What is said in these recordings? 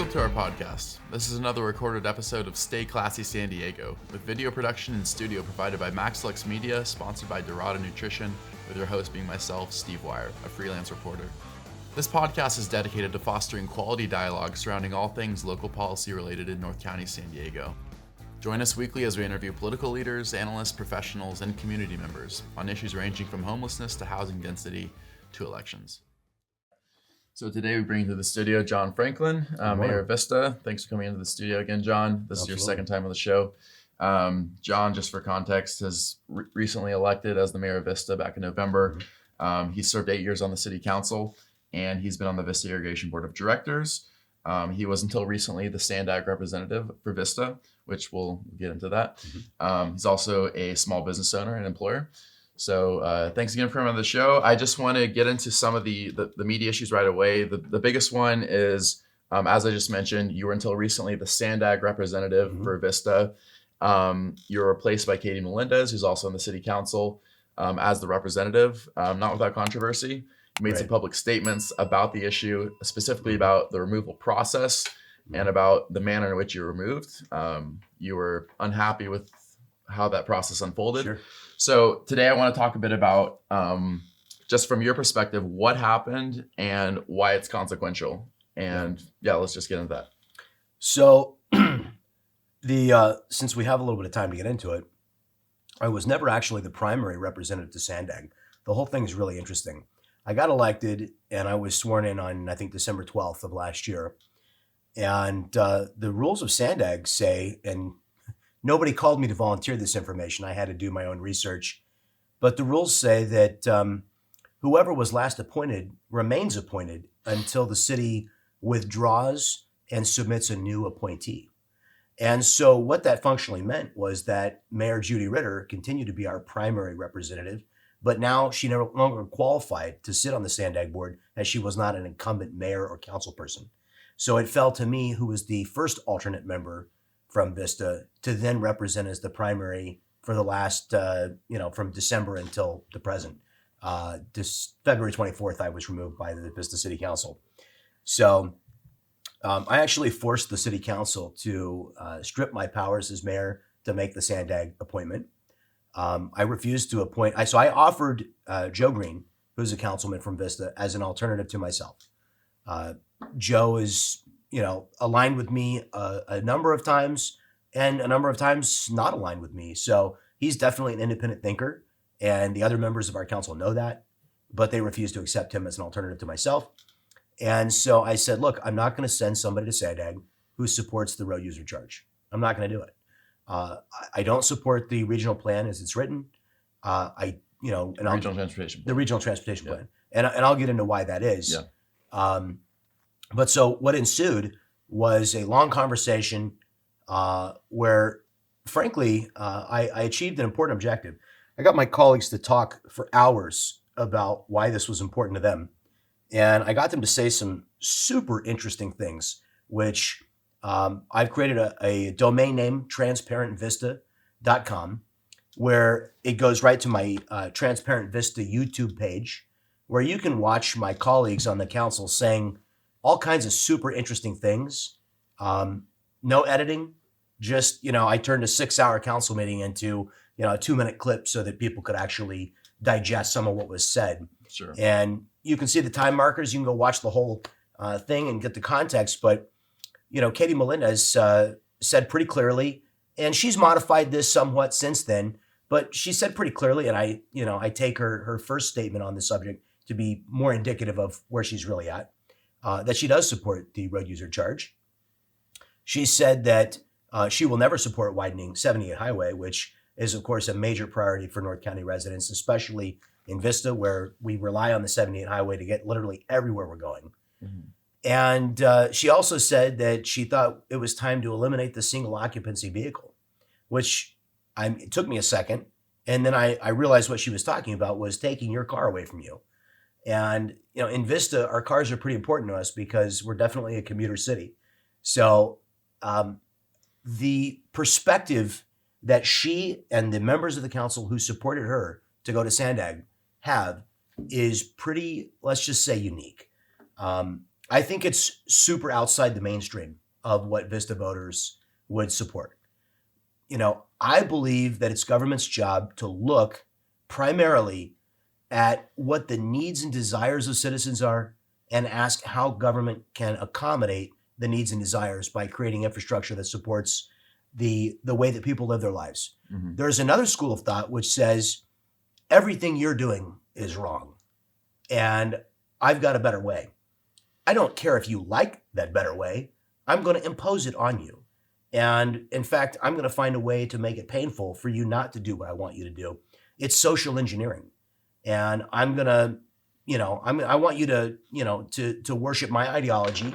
Welcome to our podcast. This is another recorded episode of Stay Classy San Diego, with video production and studio provided by MaxLux Media, sponsored by Dorada Nutrition, with your host being myself, Steve Wire, a freelance reporter. This podcast is dedicated to fostering quality dialogue surrounding all things local policy related in North County, San Diego. Join us weekly as we interview political leaders, analysts, professionals, and community members on issues ranging from homelessness to housing density to elections. So today we bring to the studio John Franklin, Mayor of Vista. Thanks for coming into the studio again, John. This is your second time on the show. John, just for context, has recently elected as the Mayor of Vista back in November. He served 8 years on the City Council, and he's been on the Vista Irrigation Board of Directors. He was until recently the SANDAG representative for Vista, which we'll get into that. He's also a small business owner and employer. So thanks again for coming on the show. I just want to get into some of the media issues right away. The biggest one is, as I just mentioned, you were until recently the SANDAG representative for Vista. You're replaced by Katie Melendez, who's also on the City Council, as the representative, not without controversy. You made some public statements about the issue, specifically about the removal process and about the manner in which you were removed. You were unhappy with how that process unfolded. Sure. So today I want to talk a bit about, just from your perspective, what happened and why it's consequential. And let's just get into that. So since we have a little bit of time to get into it, I was never actually the primary representative to SANDAG. The whole thing is really interesting. I got elected and I was sworn in on, I think, December 12th of last year. And the rules of SANDAG say, and nobody called me to volunteer this information. I had to do my own research. But the rules say that whoever was last appointed remains appointed until the city withdraws and submits a new appointee. And so what that functionally meant was that Mayor Judy Ritter continued to be our primary representative, but now she no longer qualified to sit on the SANDAG board as she was not an incumbent mayor or council person. So it fell to me, who was the first alternate member from Vista, to then represent as the primary for the last, from December until the present. This February 24th, I was removed by the Vista City Council. So I actually forced the City Council to strip my powers as mayor to make the SANDAG appointment. I refused to appoint. So I offered Joe Green, who's a councilman from Vista, as an alternative to myself. Joe is aligned with me a number of times, and a number of times not aligned with me. So he's definitely an independent thinker, and the other members of our council know that, but they refuse to accept him as an alternative to myself. And so I said, look, I'm not going to send somebody to SANDAG who supports the road user charge. I'm not going to do it. I don't support the regional plan as it's written. The regional transportation plan, and I'll get into why that is. But so what ensued was a long conversation where, frankly, I achieved an important objective. I got my colleagues to talk for hours about why this was important to them. And I got them to say some super interesting things, which I've created a domain name, transparentvista.com, where it goes right to my Transparent Vista YouTube page, where you can watch my colleagues on the council saying all kinds of super interesting things. No editing, just, I turned a 6-hour council meeting into, a 2-minute clip so that people could actually digest some of what was said. Sure. And you can see the time markers. You can go watch the whole thing and get the context. But, Katie Melendez said pretty clearly, and she's modified this somewhat since then, but she said pretty clearly, and I take her first statement on the subject to be more indicative of where she's really at. That she does support the road user charge. She said that she will never support widening 78 Highway, which is, of course, a major priority for North County residents, especially in Vista, where we rely on the 78 Highway to get literally everywhere we're going. Mm-hmm. And she also said that she thought it was time to eliminate the single occupancy vehicle, which it took me a second. And then I realized what she was talking about was taking your car away from you. And, in Vista, our cars are pretty important to us because we're definitely a commuter city. So the perspective that she and the members of the council who supported her to go to SANDAG have is pretty, let's just say, unique. I think it's super outside the mainstream of what Vista voters would support. I believe that it's government's job to look primarily at what the needs and desires of citizens are and ask how government can accommodate the needs and desires by creating infrastructure that supports the way that people live their lives. Mm-hmm. There's another school of thought which says everything you're doing is wrong and I've got a better way. I don't care if you like that better way. I'm going to impose it on you. And in fact, I'm going to find a way to make it painful for you not to do what I want you to do. It's social engineering. And I'm going to, I want you to, to worship my ideology.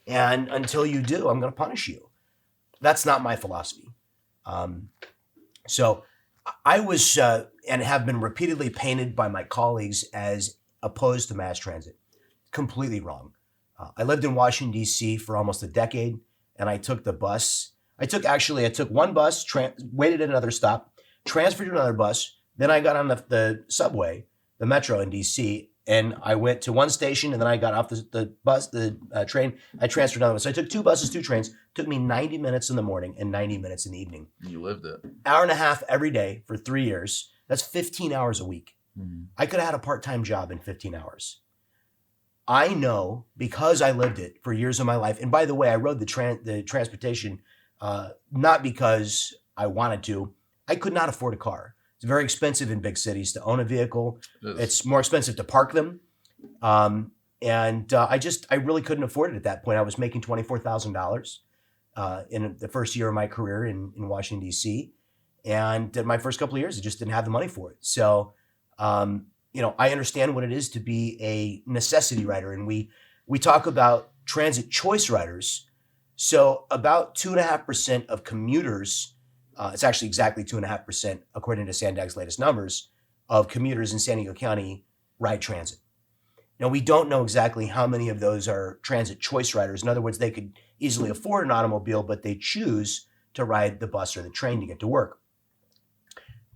And until you do, I'm going to punish you. That's not my philosophy. So I was and have been repeatedly painted by my colleagues as opposed to mass transit. Completely wrong. I lived in Washington, D.C. for almost a decade, and I took the bus. I took one bus, waited at another stop, transferred to another bus. Then I got on the subway, the metro in D.C., and I went to one station, and then I got off the train. I transferred another one. So I took two buses, two trains. It took me 90 minutes in the morning and 90 minutes in the evening. You lived it. Hour and a half every day for 3 years. That's 15 hours a week. Mm-hmm. I could have had a part-time job in 15 hours. I know because I lived it for years of my life. And by the way, I rode the transportation not because I wanted to. I could not afford a car. It's very expensive in big cities to own a vehicle. It's more expensive to park them. I really couldn't afford it at that point. I was making $24,000 in the first year of my career in Washington, D.C. And my first couple of years, I just didn't have the money for it. So, I understand what it is to be a necessity rider. And we talk about transit choice riders. So about 2.5% of commuters, it's actually exactly 2.5%, according to SANDAG's latest numbers, of commuters in San Diego County ride transit. Now, we don't know exactly how many of those are transit choice riders. In other words, they could easily afford an automobile, but they choose to ride the bus or the train to get to work.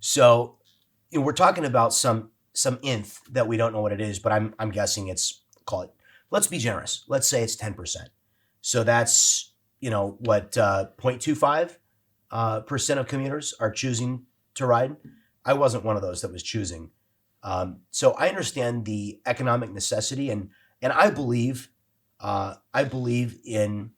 So we're talking about some nth that we don't know what it is, but I'm guessing let's be generous. Let's say it's 10%. So that's, 0.25% of commuters are choosing to ride. I wasn't one of those that was choosing. So I understand the economic necessity and I believe in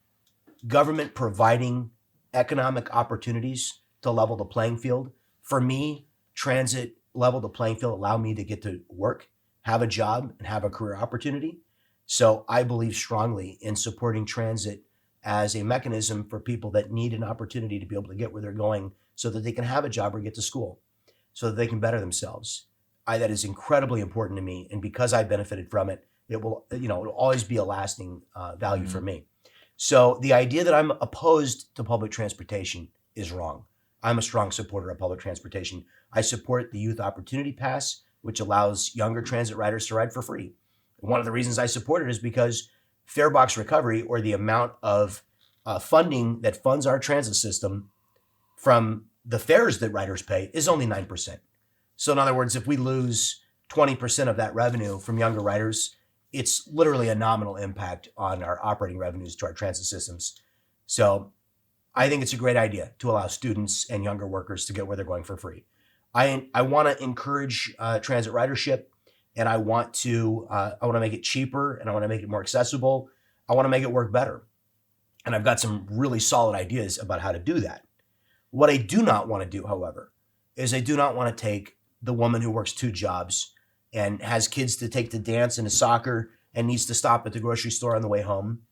government providing economic opportunities to level the playing field. For me, transit level the playing field, allow me to get to work, have a job, and have a career opportunity. So I believe strongly in supporting transit as a mechanism for people that need an opportunity to be able to get where they're going so that they can have a job or get to school, so that they can better themselves. That is incredibly important to me. And because I benefited from it, it'll always be a lasting value for me. So the idea that I'm opposed to public transportation is wrong. I'm a strong supporter of public transportation. I support the Youth Opportunity Pass, which allows younger transit riders to ride for free. One of the reasons I support it is because fare box recovery, or the amount of funding that funds our transit system from the fares that riders pay, is only 9%. So in other words, if we lose 20% of that revenue from younger riders, it's literally a nominal impact on our operating revenues to our transit systems. So I think it's a great idea to allow students and younger workers to get where they're going for free. I want to encourage transit ridership, and I want to make it cheaper, and I want to make it more accessible. I want to make it work better. And I've got some really solid ideas about how to do that. What I do not want to do, however, is I do not want to take the woman who works 2 jobs and has kids to take to dance and to soccer and needs to stop at the grocery store on the way home.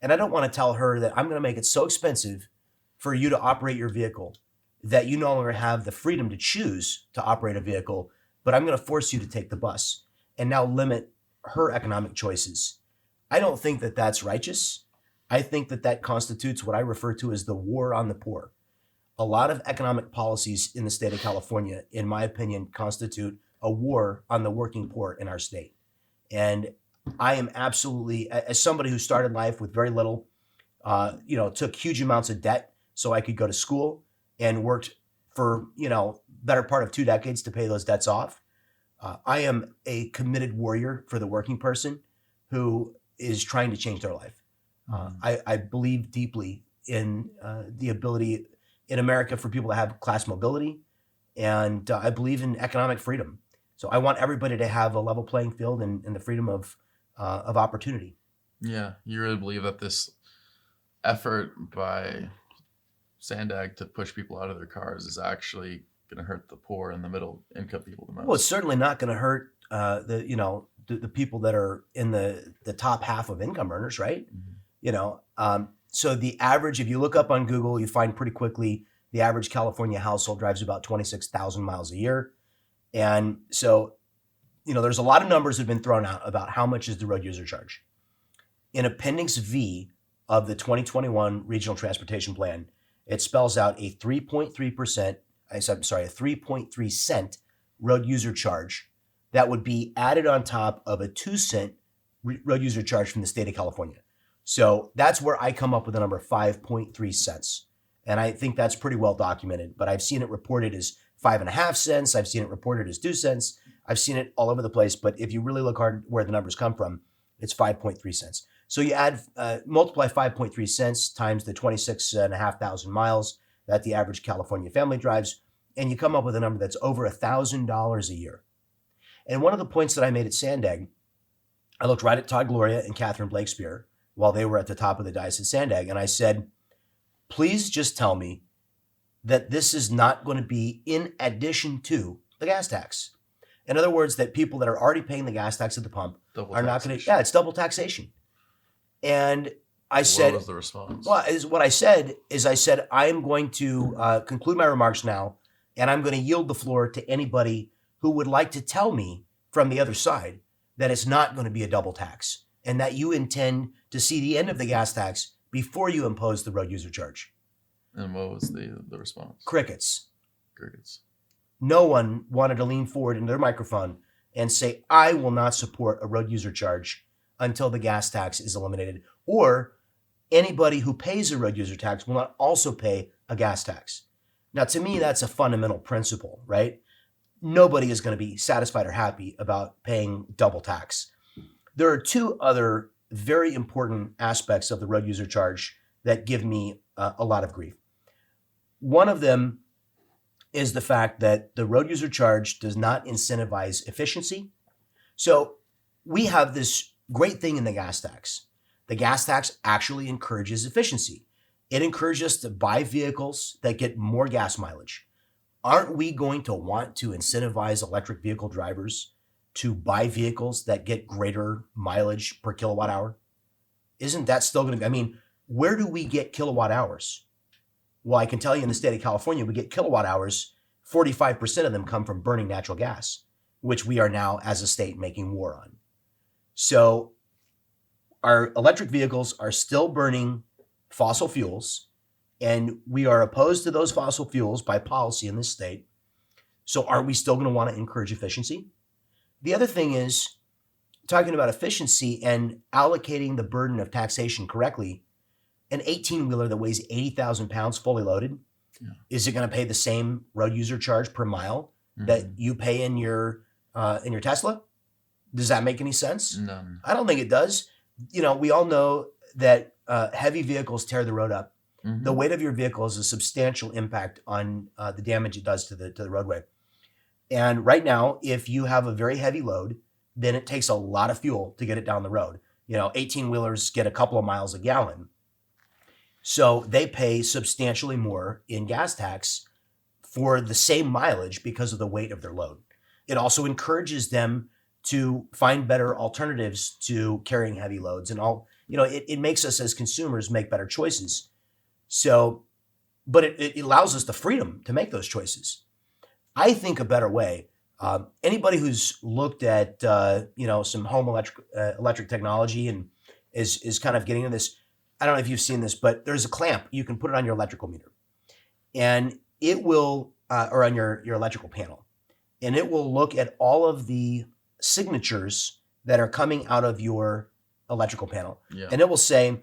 And I don't want to tell her that I'm going to make it so expensive for you to operate your vehicle that you no longer have the freedom to choose to operate a vehicle, but I'm going to force you to take the bus and now limit her economic choices. I don't think that that's righteous. I think that that constitutes what I refer to as the war on the poor. A lot of economic policies in the state of California, in my opinion, constitute a war on the working poor in our state. And I am absolutely, as somebody who started life with very little, took huge amounts of debt so I could go to school, and worked for, better part of 2 decades to pay those debts off. I am a committed warrior for the working person who is trying to change their life. I believe deeply in the ability in America for people to have class mobility, and I believe in economic freedom. So I want everybody to have a level playing field and the freedom of opportunity. Yeah, you really believe that this effort by SANDAG to push people out of their cars is actually going to hurt the poor and the middle income people the most? Well, it's certainly not going to hurt the people that are in the top half of income earners, right? So the average, if you look up on Google, you find pretty quickly the average California household drives about 26,000 miles a year. And so, there's a lot of numbers that have been thrown out about how much is the road user charge. In Appendix V of the 2021 Regional Transportation Plan, it spells out a 3.3%, a 3.3 cent road user charge that would be added on top of a 2 cent road user charge from the state of California. So that's where I come up with the number 5.3 cents. And I think that's pretty well documented, but I've seen it reported as 5.5 cents. I've seen it reported as 2 cents. I've seen it all over the place. But if you really look hard where the numbers come from, it's 5.3 cents. So you multiply 5.3 cents times the 26,500 miles that the average California family drives, and you come up with a number that's over $1,000 a year. And one of the points that I made at SANDAG, I looked right at Todd Gloria and Catherine Blakespeare while they were at the top of the dais at SANDAG, and I said, please just tell me that this is not going to be in addition to the gas tax. In other words, that people that are already paying the gas tax at the pump are not going to, it's double taxation. And I said, what was the response? Well, what I said is I am going to conclude my remarks now, and I'm going to yield the floor to anybody who would like to tell me from the other side that it's not going to be a double tax and that you intend to see the end of the gas tax before you impose the road user charge. And what was the response? Crickets. Crickets. No one wanted to lean forward into their microphone and say, I will not support a road user charge until the gas tax is eliminated, or anybody who pays a road user tax will not also pay a gas tax. Now, to me, that's a fundamental principle, right? Nobody is going to be satisfied or happy about paying double tax. There are two other very important aspects of the road user charge that give me a lot of grief. One of them is the fact that the road user charge does not incentivize efficiency. So we have this great thing in the gas tax. The gas tax actually encourages efficiency. It encourages us to buy vehicles that get more gas mileage. Aren't we going to want to incentivize electric vehicle drivers to buy vehicles that get greater mileage per kilowatt hour? Isn't that still going to be, where do we get kilowatt hours? Well, I can tell you in the state of California, we get kilowatt hours, 45% of them come from burning natural gas, which we are now as a state making war on. So our electric vehicles are still burning fossil fuels, and we are opposed to those fossil fuels by policy in this state. So are we still going to want to encourage efficiency? The other thing is, talking about efficiency and allocating the burden of taxation correctly, an 18-wheeler that weighs 80,000 pounds fully loaded, is it going to pay the same road user charge per mile that you pay in your Tesla? Does that make any sense? None. I don't think it does. We all know that heavy vehicles tear the road up. The weight of your vehicle has a substantial impact on the damage it does to the roadway. And right now, if you have a very heavy load, then it takes a lot of fuel to get it down the road. 18-wheelers get a couple of miles a gallon. So they pay substantially more in gas tax for the same mileage because of the weight of their load. It also encourages them to find better alternatives to carrying heavy loads and all. It makes us as consumers make better choices. So, but it allows us the freedom to make those choices. I think a better way, anybody who's looked at, some home electric technology and is kind of getting into this, I don't know if you've seen this, but there's a clamp. You can put it on your electrical meter and it will, or on your electrical panel, and it will look at all of the signatures that are coming out of your electrical panel. Yeah. And it will say,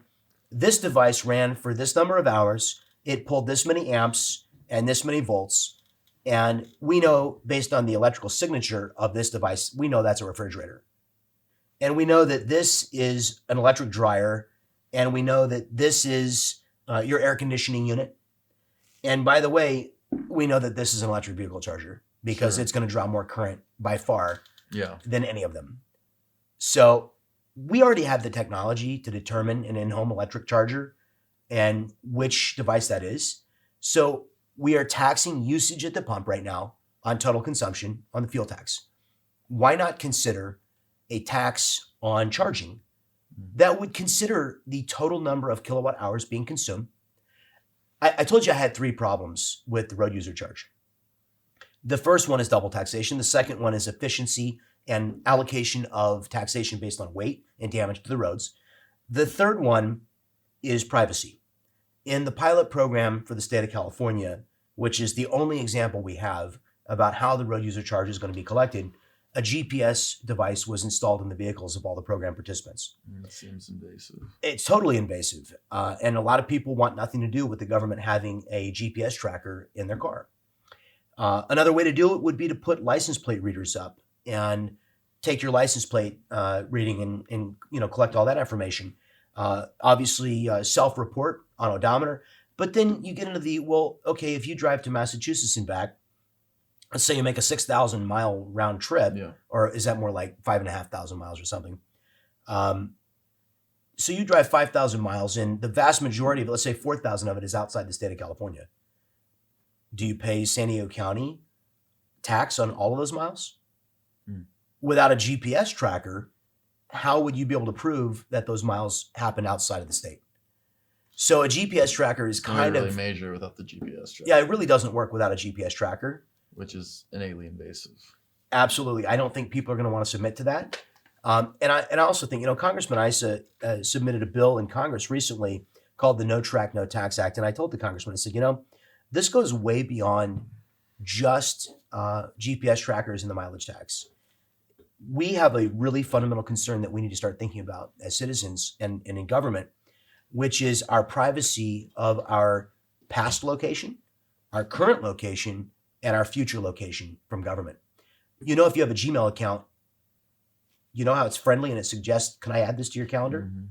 this device ran for this number of hours. It pulled this many amps and this many volts. And we know, based on the electrical signature of this device, we know that's a refrigerator. and we know that this is an electric dryer, and we know that this is your air conditioning unit. And by the way, we know that this is an electric vehicle charger because Sure. it's going to draw more current by far Yeah. than any of them. So we already have the technology to determine an in-home electric charger and which device that is. So we are taxing usage at the pump right now on total consumption on the fuel tax. Why not consider a tax on charging that would consider the total number of kilowatt hours being consumed? I told you I had 3 problems with the road user charge. The first one is double taxation. The second one is efficiency and allocation of taxation based on weight and damage to the roads. The third one is privacy. In the pilot program for the state of California, which is the only example we have about how the road user charge is going to be collected, a GPS device was installed in the vehicles of all the program participants. It seems invasive. It's totally invasive. And a lot of people want nothing to do with the government having a GPS tracker in their car. Another way to do it would be to put license plate readers up and take your license plate reading and collect all that information. Obviously, self-report on odometer. But then you get into if you drive to Massachusetts and back, let's say you make a 6,000 mile round trip, or is that more like 5,500 miles or something? So you drive 5,000 miles, and the vast majority of it, let's say 4,000 of it, is outside the state of California. Do you pay San Diego County tax on all of those miles? Without a GPS tracker, how would you be able to prove that those miles happen outside of the state? So a GPS tracker is kind of measure without the GPS tracker. Yeah, it really doesn't work without a GPS tracker, which is innately invasive. Absolutely. I don't think people are going to want to submit to that. And I also think, Congressman Issa submitted a bill in Congress recently called the No Track, No Tax Act. And I told the congressman, I said, this goes way beyond just GPS trackers and the mileage tax. We have a really fundamental concern that we need to start thinking about as citizens and in government, which is our privacy of our past location, our current location, and our future location from government. If you have a Gmail account, you know how it's friendly and it suggests, can I add this to your calendar? Mm-hmm.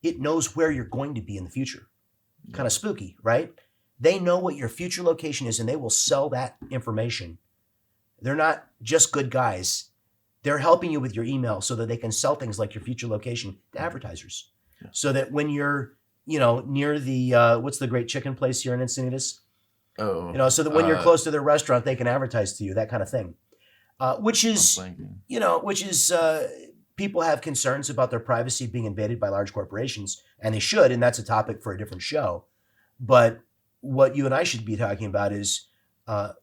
It knows where you're going to be in the future. Kind of spooky, right? They know what your future location is and they will sell that information. They're not just good guys. They're helping you with your email so that they can sell things like your future location to advertisers. Yeah. So that when you're, near the, what's the great chicken place here in Encinitas? So that when you're close to their restaurant, they can advertise to you, that kind of thing. Which is people have concerns about their privacy being invaded by large corporations, and they should, and that's a topic for a different show. But what you and I should be talking about is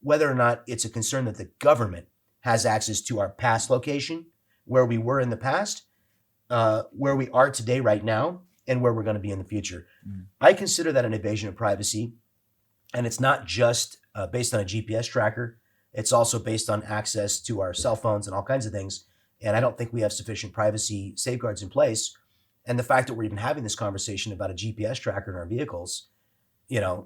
whether or not it's a concern that the government has access to our past location, where we were in the past, where we are today right now, and where we're going to be in the future. Mm. I consider that an invasion of privacy, and it's not just based on a GPS tracker. It's also based on access to our cell phones and all kinds of things. And I don't think we have sufficient privacy safeguards in place. And the fact that we're even having this conversation about a GPS tracker in our vehicles,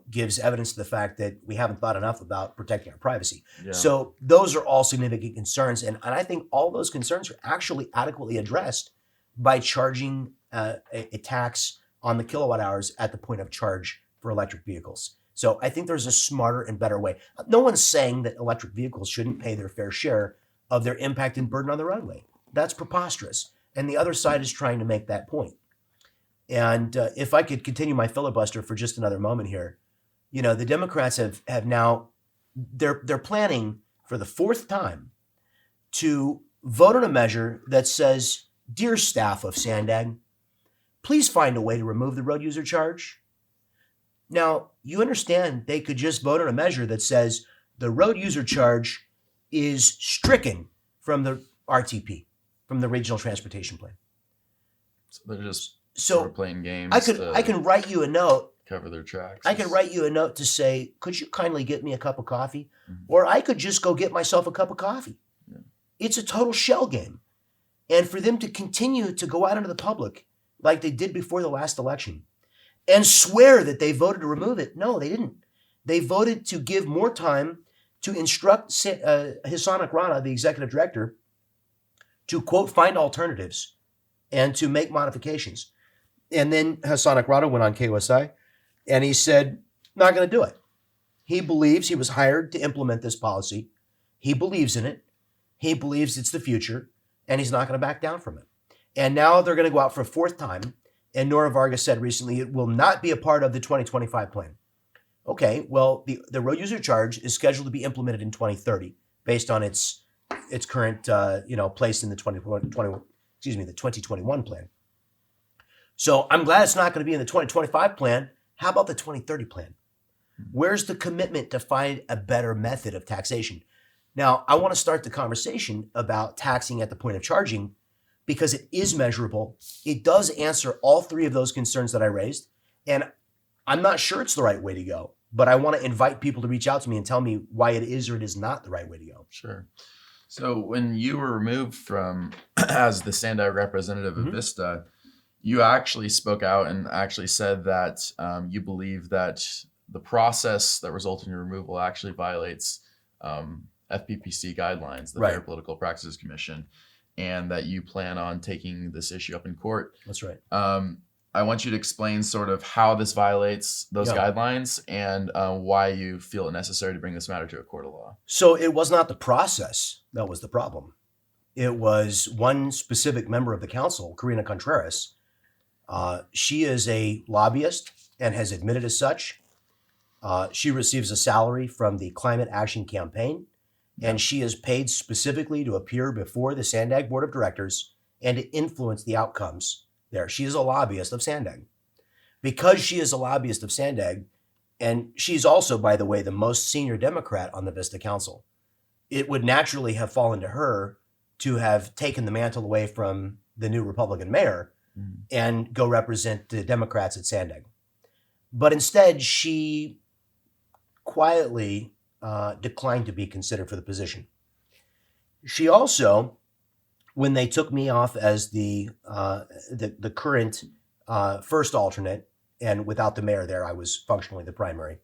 gives evidence to the fact that we haven't thought enough about protecting our privacy. Yeah. So those are all significant concerns. And I think all those concerns are actually adequately addressed by charging a tax on the kilowatt hours at the point of charge for electric vehicles. So I think there's a smarter and better way. No one's saying that electric vehicles shouldn't pay their fair share of their impact and burden on the roadway. That's preposterous. And the other side is trying to make that point. And if I could continue my filibuster for just another moment here, the Democrats have now, they're planning for the 4th time to vote on a measure that says, dear staff of SANDAG, please find a way to remove the road user charge. Now, you understand they could just vote on a measure that says the road user charge is stricken from the RTP, from the Regional Transportation Plan. So they're just sort of playing games. I can write you a note. Cover their tracks. I can write you a note to say, could you kindly get me a cup of coffee? Mm-hmm. Or I could just go get myself a cup of coffee. Yeah. It's a total shell game. And for them to continue to go out into the public like they did before the last election and swear that they voted to remove it. No, they didn't. They voted to give more time to instruct Hasanak Rana, the executive director, to, quote, find alternatives and to make modifications. And then Hassan Akrada went on KOSI and he said, not going to do it. He believes he was hired to implement this policy. He believes in it. He believes it's the future, and he's not going to back down from it. And now they're going to go out for a fourth time. And Nora Vargas said recently it will not be a part of the 2025 plan. Okay, well, the road user charge is scheduled to be implemented in 2030 based on its current place in the 2021 plan. So I'm glad it's not going to be in the 2025 plan. How about the 2030 plan? Where's the commitment to find a better method of taxation? Now, I want to start the conversation about taxing at the point of charging because it is measurable. It does answer all three of those concerns that I raised. And I'm not sure it's the right way to go, but I want to invite people to reach out to me and tell me why it is or it is not the right way to go. Sure. So when you were removed from as the SANDAG representative of Vista, you actually spoke out and actually said that you believe that the process that resulted in your removal actually violates FPPC guidelines, the Fair Political Practices Commission, and that you plan on taking this issue up in court. That's right. I want you to explain sort of how this violates those guidelines and why you feel it necessary to bring this matter to a court of law. So it was not the process that was the problem. It was one specific member of the council, Karina Contreras. She is a lobbyist and has admitted as such. She receives a salary from the Climate Action Campaign, and she is paid specifically to appear before the SANDAG Board of Directors and to influence the outcomes there. She is a lobbyist of SANDAG. Because she is a lobbyist of SANDAG, and she's also, by the way, the most senior Democrat on the Vista Council, it would naturally have fallen to her to have taken the mantle away from the new Republican mayor and go represent the Democrats at SANDAG. But instead, she quietly declined to be considered for the position. She also, when they took me off as the current first alternate, and without the mayor there, I was functionally the primary,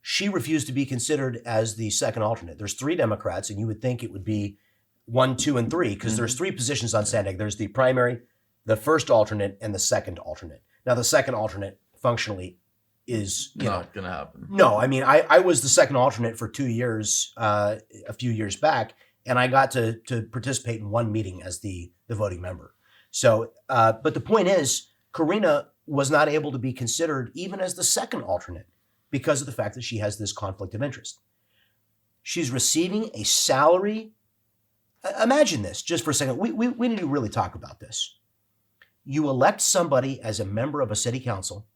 she refused to be considered as the second alternate. There's three Democrats, and you would think it would be 1, 2, and 3, because there's three positions on SANDAG. There's the primary, the first alternate, and the second alternate. Now, the second alternate functionally is not going to happen. No, I mean, I was the second alternate for 2 years, a few years back, and I got to participate in one meeting as the voting member. So, but the point is, Karina was not able to be considered even as the second alternate because of the fact that she has this conflict of interest. She's receiving a salary. Imagine this just for a second. We need to really talk about this. You elect somebody as a member of a city council.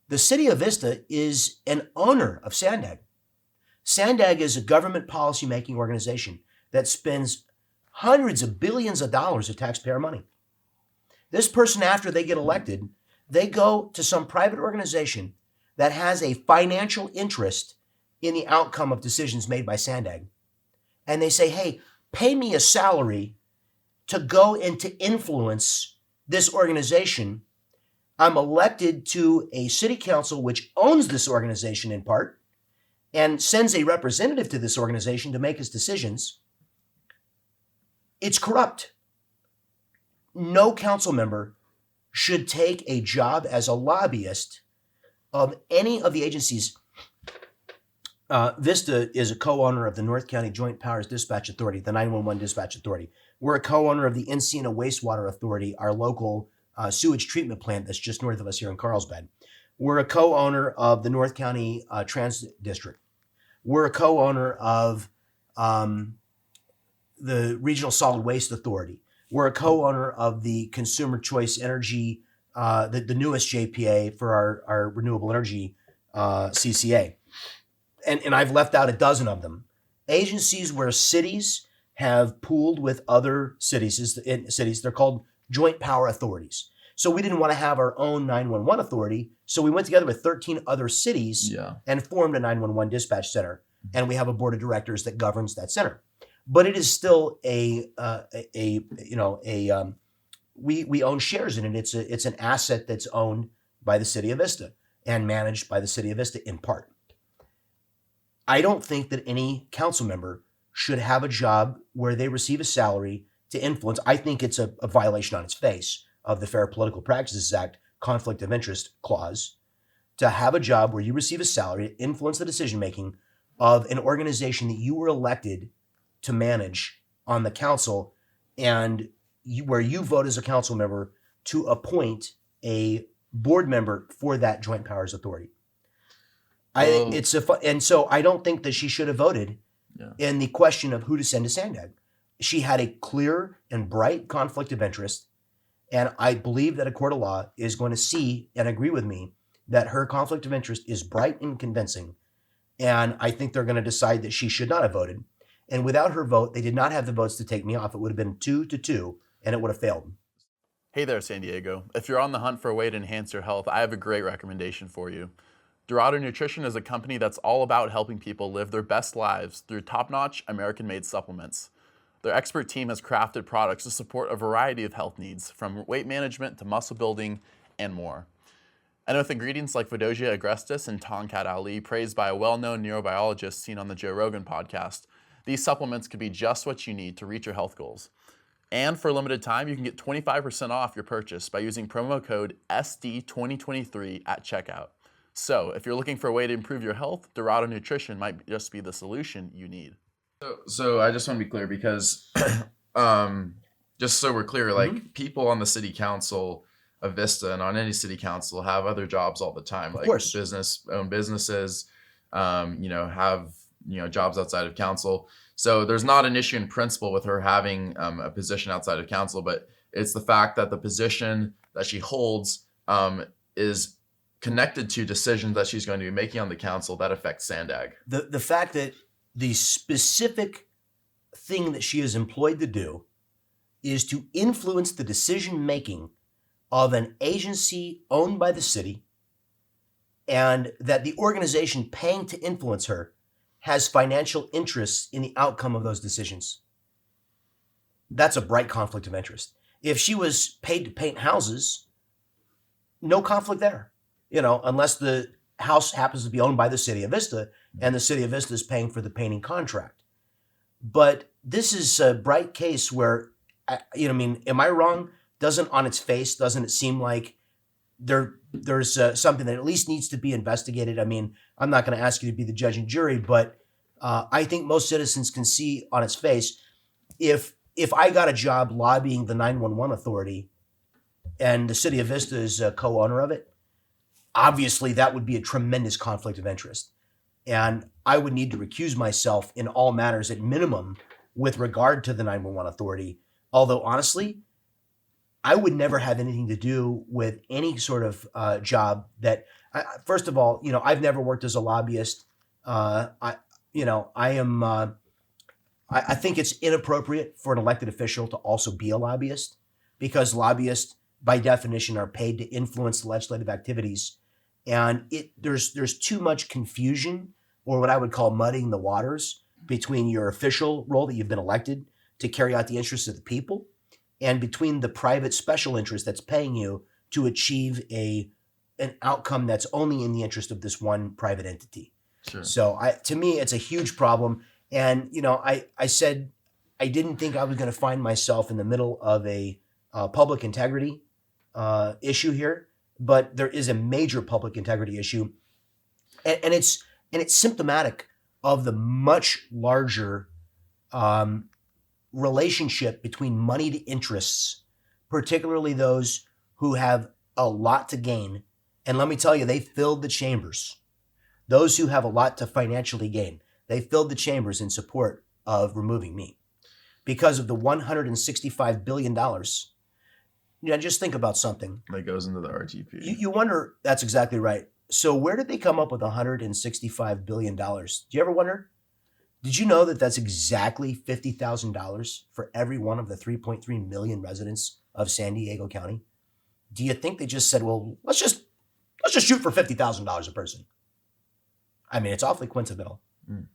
The city of Vista is an owner of SANDAG. SANDAG is a government policymaking organization that spends hundreds of billions of dollars of taxpayer money. This person, after they get elected, they go to some private organization that has a financial interest in the outcome of decisions made by SANDAG. And they say, hey, pay me a salary to go and to influence this organization. I'm elected to a city council which owns this organization in part and sends a representative to this organization to make its decisions. It's corrupt. No council member should take a job as a lobbyist of any of the agencies. Vista is a co-owner of the North County Joint Powers Dispatch Authority, the 911 Dispatch Authority. We're a co-owner of the Encina Wastewater Authority, our local sewage treatment plant that's just north of us here in Carlsbad. We're a co-owner of the North County Transit District. We're a co-owner of the Regional Solid Waste Authority. We're a co-owner of the Consumer Choice Energy, the newest JPA for our renewable energy CCA. And I've left out a dozen of them. Agencies where cities have pooled with other cities. They're called joint power authorities. So we didn't want to have our own 911 authority. So we went together with 13 other cities and formed a 911 dispatch center. And we have a board of directors that governs that center. But it is still we own shares in it. It's an asset that's owned by the city of Vista and managed by the city of Vista in part. I don't think that any council member should have a job where they receive a salary to influence. I think it's a violation on its face of the Fair Political Practices Act conflict of interest clause to have a job where you receive a salary to influence the decision making of an organization that you were elected to manage on the council, and where you vote as a council member to appoint a board member for that joint powers authority. And so I don't think that she should have voted in the question of who to send to SANDAG. She had a clear and bright conflict of interest, and I believe that a court of law is going to see and agree with me that her conflict of interest is bright and convincing, and I think they're going to decide that she should not have voted. And without her vote, they did not have the votes to take me off. It would have been 2-2, and it would have failed. Hey there, San Diego. If you're on the hunt for a way to enhance your health, I have a great recommendation for you. Dorado Nutrition is a company that's all about helping people live their best lives through top-notch American-made supplements. Their expert team has crafted products to support a variety of health needs, from weight management to muscle building and more. And with ingredients like Vidosia agrestis and Tongkat Ali, praised by a well-known neurobiologist seen on the Joe Rogan podcast, these supplements could be just what you need to reach your health goals. And for a limited time, you can get 25% off your purchase by using promo code SD2023 at checkout. So if you're looking for a way to improve your health, Dorado Nutrition might just be the solution you need. So I just want to be clear because just so we're clear, like people on the city council of Vista and on any city council have other jobs all the time, like own businesses, have jobs outside of council. So there's not an issue in principle with her having a position outside of council, but it's the fact that the position that she holds is connected to decisions that she's going to be making on the council that affect SANDAG. The fact that the specific thing that she is employed to do is to influence the decision making of an agency owned by the city, and that the organization paying to influence her has financial interests in the outcome of those decisions. That's a bright conflict of interest. If she was paid to paint houses, no conflict there. Unless the house happens to be owned by the city of Vista and the city of Vista is paying for the painting contract. But this is a bright case where, am I wrong? Doesn't it seem like there's something that at least needs to be investigated? I mean, I'm not going to ask you to be the judge and jury, but I think most citizens can see on its face, if I got a job lobbying the 911 authority and the city of Vista is a co-owner of it, obviously that would be a tremendous conflict of interest. And I would need to recuse myself in all matters at minimum with regard to the 911 authority. Although honestly, I would never have anything to do with any sort of job that, first of all, I've never worked as a lobbyist. I think it's inappropriate for an elected official to also be a lobbyist, because lobbyists by definition are paid to influence legislative activities. And there's too much confusion, or what I would call muddying the waters, between your official role that you've been elected to carry out the interests of the people, and between the private special interest that's paying you to achieve an outcome that's only in the interest of this one private entity. Sure. So to me, it's a huge problem. And, I said I didn't think I was going to find myself in the middle of a public integrity issue here, but there is a major public integrity issue. And it's symptomatic of the much larger relationship between moneyed interests, particularly those who have a lot to gain. And let me tell you, they filled the chambers. Those who have a lot to financially gain, they filled the chambers in support of removing me because of the $165 billion. Just think about something. That goes into the RTP. You wonder, that's exactly right. So where did they come up with $165 billion? Do you ever wonder? Did you know that that's exactly $50,000 for every one of the 3.3 million residents of San Diego County? Do you think they just said, well, let's just shoot for $50,000 a person? I mean, it's awfully coincidental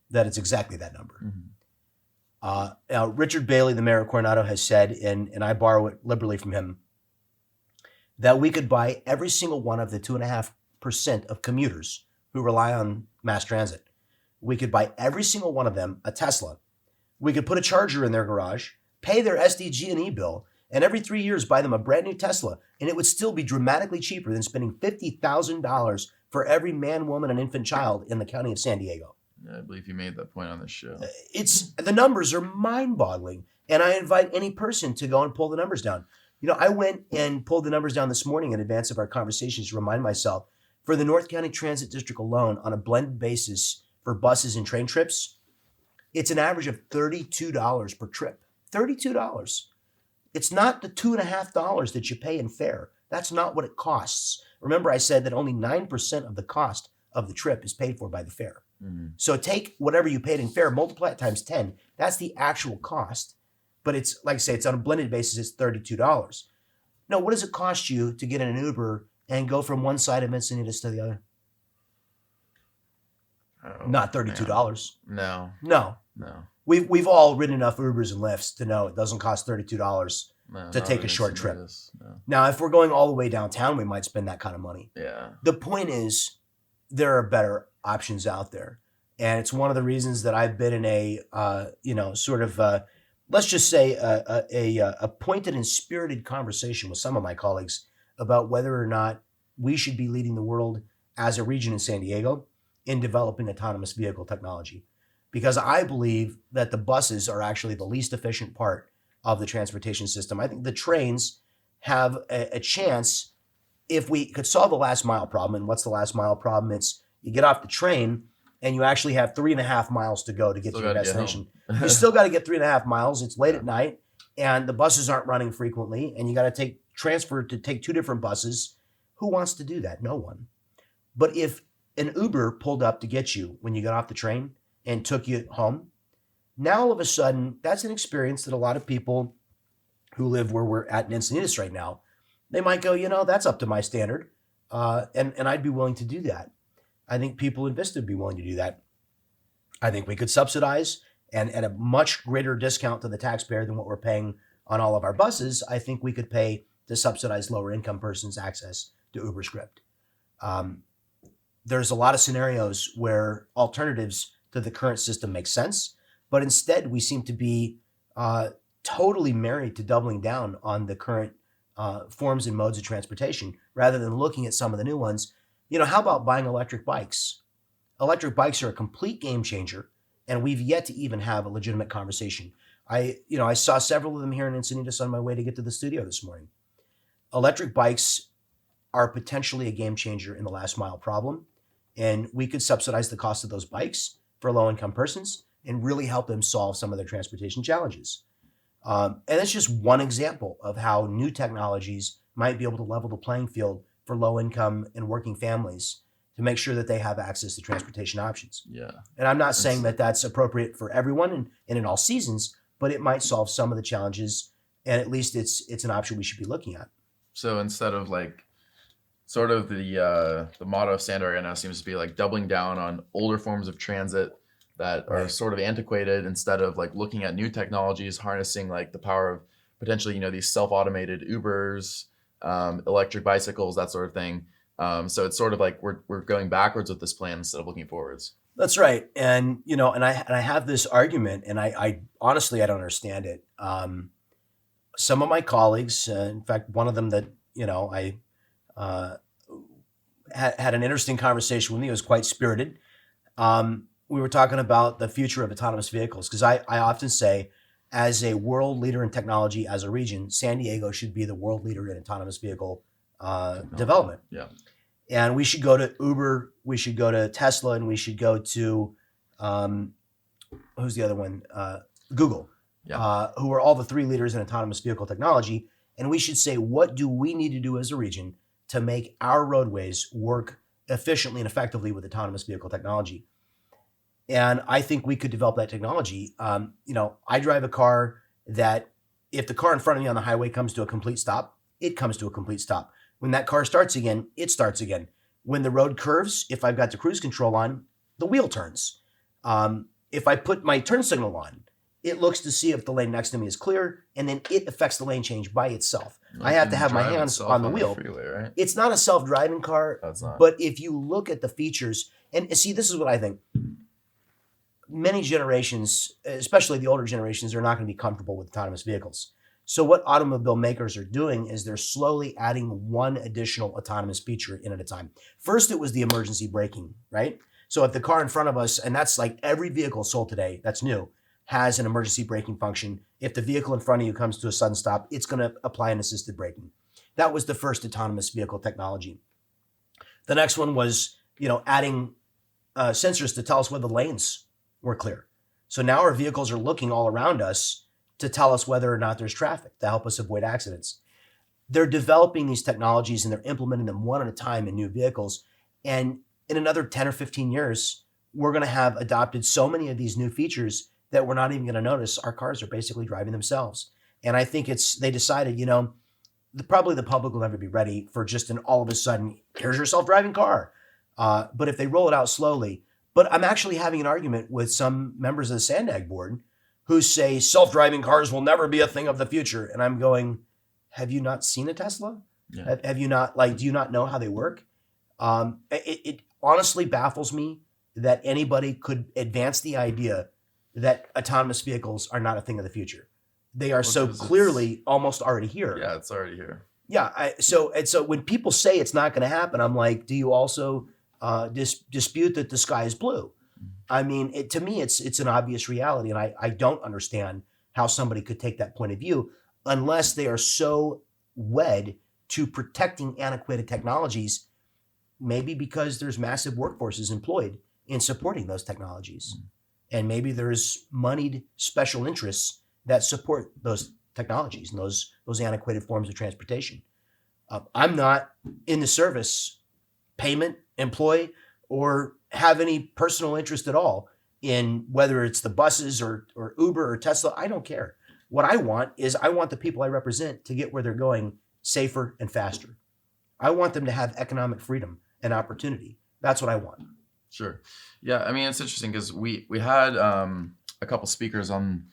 that it's exactly that number. Mm-hmm. Now, Richard Bailey, the mayor of Coronado, has said, and I borrow it liberally from him, that we could buy every single one of the 2.5% of commuters who rely on mass transit. We could buy every single one of them a Tesla. We could put a charger in their garage. pay their SDG&E bill, and every 3 years buy them a brand new Tesla, and it would still be dramatically cheaper than spending $50,000 for every man, woman, and infant child in the county of San Diego. Yeah, I believe you made that point on this show. The numbers are mind-boggling, and I invite any person to go and pull the numbers down. I went and pulled the numbers down this morning in advance of our conversations to remind myself, for the North County Transit District alone, on a blended basis for buses and train trips, it's an average of $32 per trip. $32. It's not the $2.50 that you pay in fare. That's not what it costs. Remember, I said that only 9% of the cost of the trip is paid for by the fare. Mm-hmm. So take whatever you paid in fare, multiply it times 10. That's the actual cost. But it's, like I say, it's on a blended basis, it's $32. Now, what does it cost you to get in an Uber and go from one side of Encinitas to the other? Oh, not $32. No. We've all ridden enough Ubers and Lyfts to know it doesn't cost $32 to take a short trip. No. Now, if we're going all the way downtown, we might spend that kind of money. Yeah. The point is, there are better options out there. And it's one of the reasons that I've been in a, let's just say a pointed and spirited conversation with some of my colleagues about whether or not we should be leading the world as a region in San Diego in developing autonomous vehicle technology. Because I believe that the buses are actually the least efficient part of the transportation system. I think the trains have a chance if we could solve the last mile problem. And what's the last mile problem? It's you get off the train and you actually have 3.5 miles to go to get to your destination. You still got to get 3.5 miles. It's late at night and the buses aren't running frequently and you got to transfer to take 2 different buses. Who wants to do that? No one. But if an Uber pulled up to get you when you got off the train and took you home, now all of a sudden, that's an experience that a lot of people who live where we're at in Encinitas right now, they might go, that's up to my standard, and I'd be willing to do that. I think people in Vista would be willing to do that. I think we could subsidize, and at a much greater discount to the taxpayer than what we're paying on all of our buses, I think we could pay to subsidize lower income persons' access to UberScript. There's a lot of scenarios where alternatives to the current system make sense, but instead we seem to be totally married to doubling down on the current forms and modes of transportation rather than looking at some of the new ones. How about buying electric bikes? Electric bikes are a complete game changer, and we've yet to even have a legitimate conversation. I saw several of them here in Encinitas on my way to get to the studio this morning. Electric bikes are potentially a game changer in the last mile problem, and we could subsidize the cost of those bikes for low-income persons and really help them solve some of their transportation challenges. And that's just one example of how new technologies might be able to level the playing field for low-income and working families to make sure that they have access to transportation options. Yeah. And I'm not saying that that's appropriate for everyone and in all seasons, but it might solve some of the challenges, and at least it's an option we should be looking at. So instead of sort of the motto of SANDAG right now seems to be doubling down on older forms of transit that are sort of antiquated instead of looking at new technologies, harnessing the power of potentially, these self-automated Ubers, electric bicycles, that sort of thing. So it's sort of we're going backwards with this plan instead of looking forwards. That's right. And, and I have this argument, and I honestly, I don't understand it. Some of my colleagues, in fact, one of them that, I had an interesting conversation with me. It was quite spirited. We were talking about the future of autonomous vehicles because I often say, as a world leader in technology, as a region, San Diego should be the world leader in autonomous vehicle development. Yeah. And we should go to Uber, we should go to Tesla, and we should go to, who's the other one? Google, who are all the 3 leaders in autonomous vehicle technology. And we should say, what do we need to do as a region to make our roadways work efficiently and effectively with autonomous vehicle technology? And I think we could develop that technology. I drive a car that if the car in front of me on the highway comes to a complete stop, it comes to a complete stop. When that car starts again, it starts again. When the road curves, if I've got the cruise control on, the wheel turns. If I put my turn signal on, it looks to see if the lane next to me is clear, and then it affects the lane change by itself. I have to have my hands on the wheel. Freeway, right? It's not a self-driving car, That's not. but if you look at the features, and see, this is what I think. many generations, especially the older generations, are not going to be comfortable with autonomous vehicles. So what automobile makers are doing is they're slowly adding one additional autonomous feature in at a time. First, it was the emergency braking, right? So if the car in front of us, and that's like every vehicle sold today that's new, has an emergency braking function. If the vehicle in front of you comes to a sudden stop, it's going to apply an assisted braking. That was the first autonomous vehicle technology. The next one was, adding sensors to tell us whether the lanes were clear. So now our vehicles are looking all around us to tell us whether or not there's traffic to help us avoid accidents. They're developing these technologies and they're implementing them one at a time in new vehicles. And in another 10 or 15 years, we're going to have adopted so many of these new features that we're not even going to notice. Our cars are basically driving themselves. And I think they decided, probably the public will never be ready for just an all of a sudden, here's your self-driving car. But if they roll it out slowly, but I'm actually having an argument with some members of the SANDAG board who say self-driving cars will never be a thing of the future. And I'm going, have you not seen a Tesla? Yeah. Have you not, do you not know how they work? It honestly baffles me that anybody could advance the idea that autonomous vehicles are not a thing of the future. They are so clearly almost already here. Yeah, it's already here. Yeah. So when people say it's not going to happen, I'm like, do you also dispute that the sky is blue? I mean, to me, it's an obvious reality. And I don't understand how somebody could take that point of view unless they are so wed to protecting antiquated technologies, maybe because there's massive workforces employed in supporting those technologies. And maybe there's moneyed special interests that support those technologies and those antiquated forms of transportation. I'm not in the service, payment, employee, or have any personal interest at all in whether it's the buses or Uber or Tesla. I don't care. What I want is I want the people I represent to get where they're going safer and faster. I want them to have economic freedom and opportunity. That's what I want. Sure. Yeah. I mean, it's interesting because we had a couple speakers on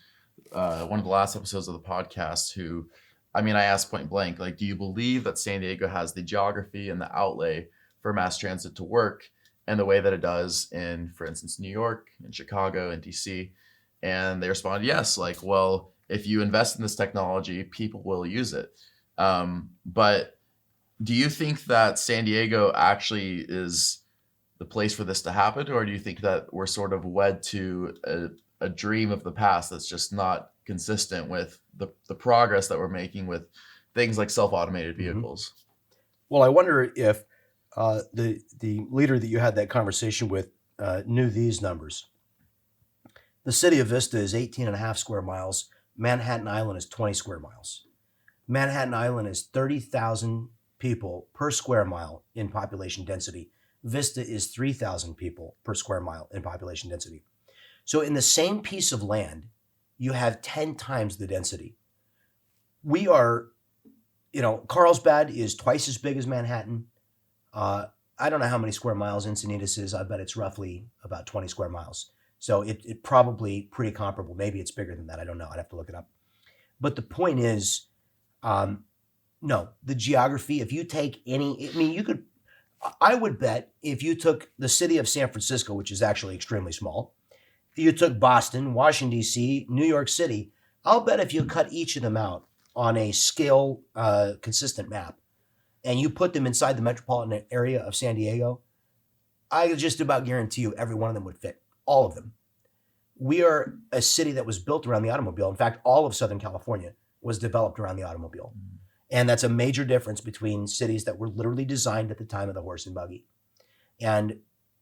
one of the last episodes of the podcast who, I asked point blank, do you believe that San Diego has the geography and the outlay for mass transit to work in the way that it does in, for instance, New York and Chicago and DC? And they responded, yes. Well, if you invest in this technology, people will use it. But do you think that San Diego actually is the place for this to happen? Or do you think that we're sort of wed to a dream of the past that's just not consistent with the progress that we're making with things like self-automated vehicles? Well, I wonder if the leader that you had that conversation with knew these numbers. The city of Vista is 18.5 square miles. Manhattan Island is 20 square miles. Manhattan Island is 30,000 people per square mile in population density. Vista is 3,000 people per square mile in population density. So in the same piece of land, you have 10 times the density. We are, Carlsbad is twice as big as Manhattan. I don't know how many square miles Encinitas is. I bet it's roughly about 20 square miles. So it probably pretty comparable. Maybe it's bigger than that. I don't know. I'd have to look it up. But the point is, no, the geography, if you take I would bet if you took the city of San Francisco, which is actually extremely small, if you took Boston, Washington, D.C., New York City, I'll bet if you cut each of them out on a scale consistent map and you put them inside the metropolitan area of San Diego, I just about guarantee you every one of them would fit, all of them. We are a city that was built around the automobile. In fact, all of Southern California was developed around the automobile. And that's a major difference between cities that were literally designed at the time of the horse and buggy. And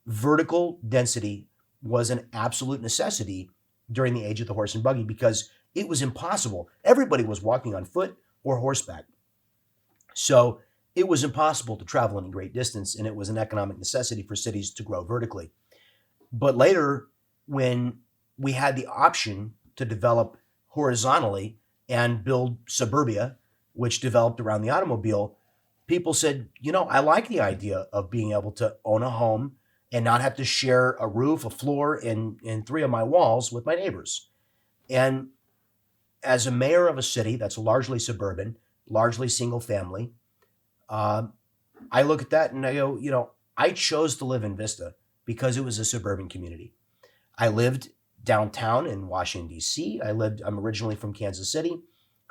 vertical density was an absolute necessity during the age of the horse and buggy because it was impossible. Everybody was walking on foot or horseback. So it was impossible to travel any great distance, and it was an economic necessity for cities to grow vertically. But later, when we had the option to develop horizontally and build suburbia, which developed around the automobile, people said, I like the idea of being able to own a home and not have to share a roof, a floor, and 3 of my walls with my neighbors. And as a mayor of a city that's largely suburban, largely single family, I look at that and I go, I chose to live in Vista because it was a suburban community. I lived downtown in Washington, D.C. I'm originally from Kansas City.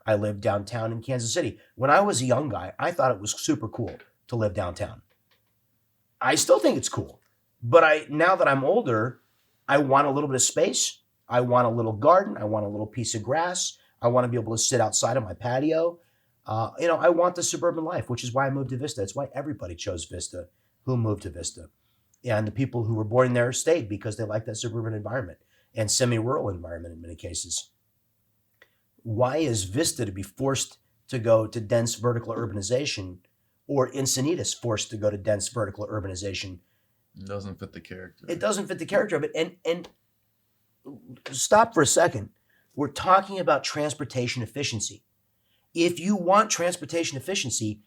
I lived downtown in Kansas City. When I was a young guy, I thought it was super cool to live downtown. I still think it's cool. But now that I'm older, I want a little bit of space. I want a little garden. I want a little piece of grass. I want to be able to sit outside on my patio. I want the suburban life, which is why I moved to Vista. It's why everybody chose Vista who moved to Vista. And the people who were born there stayed because they like that suburban environment and semi-rural environment in many cases. Why is Vista to be forced to go to dense vertical urbanization, or Encinitas forced to go to dense vertical urbanization? It doesn't fit the character. It doesn't fit the character of it. And stop for a second. We're talking about transportation efficiency. If you want transportation efficiency,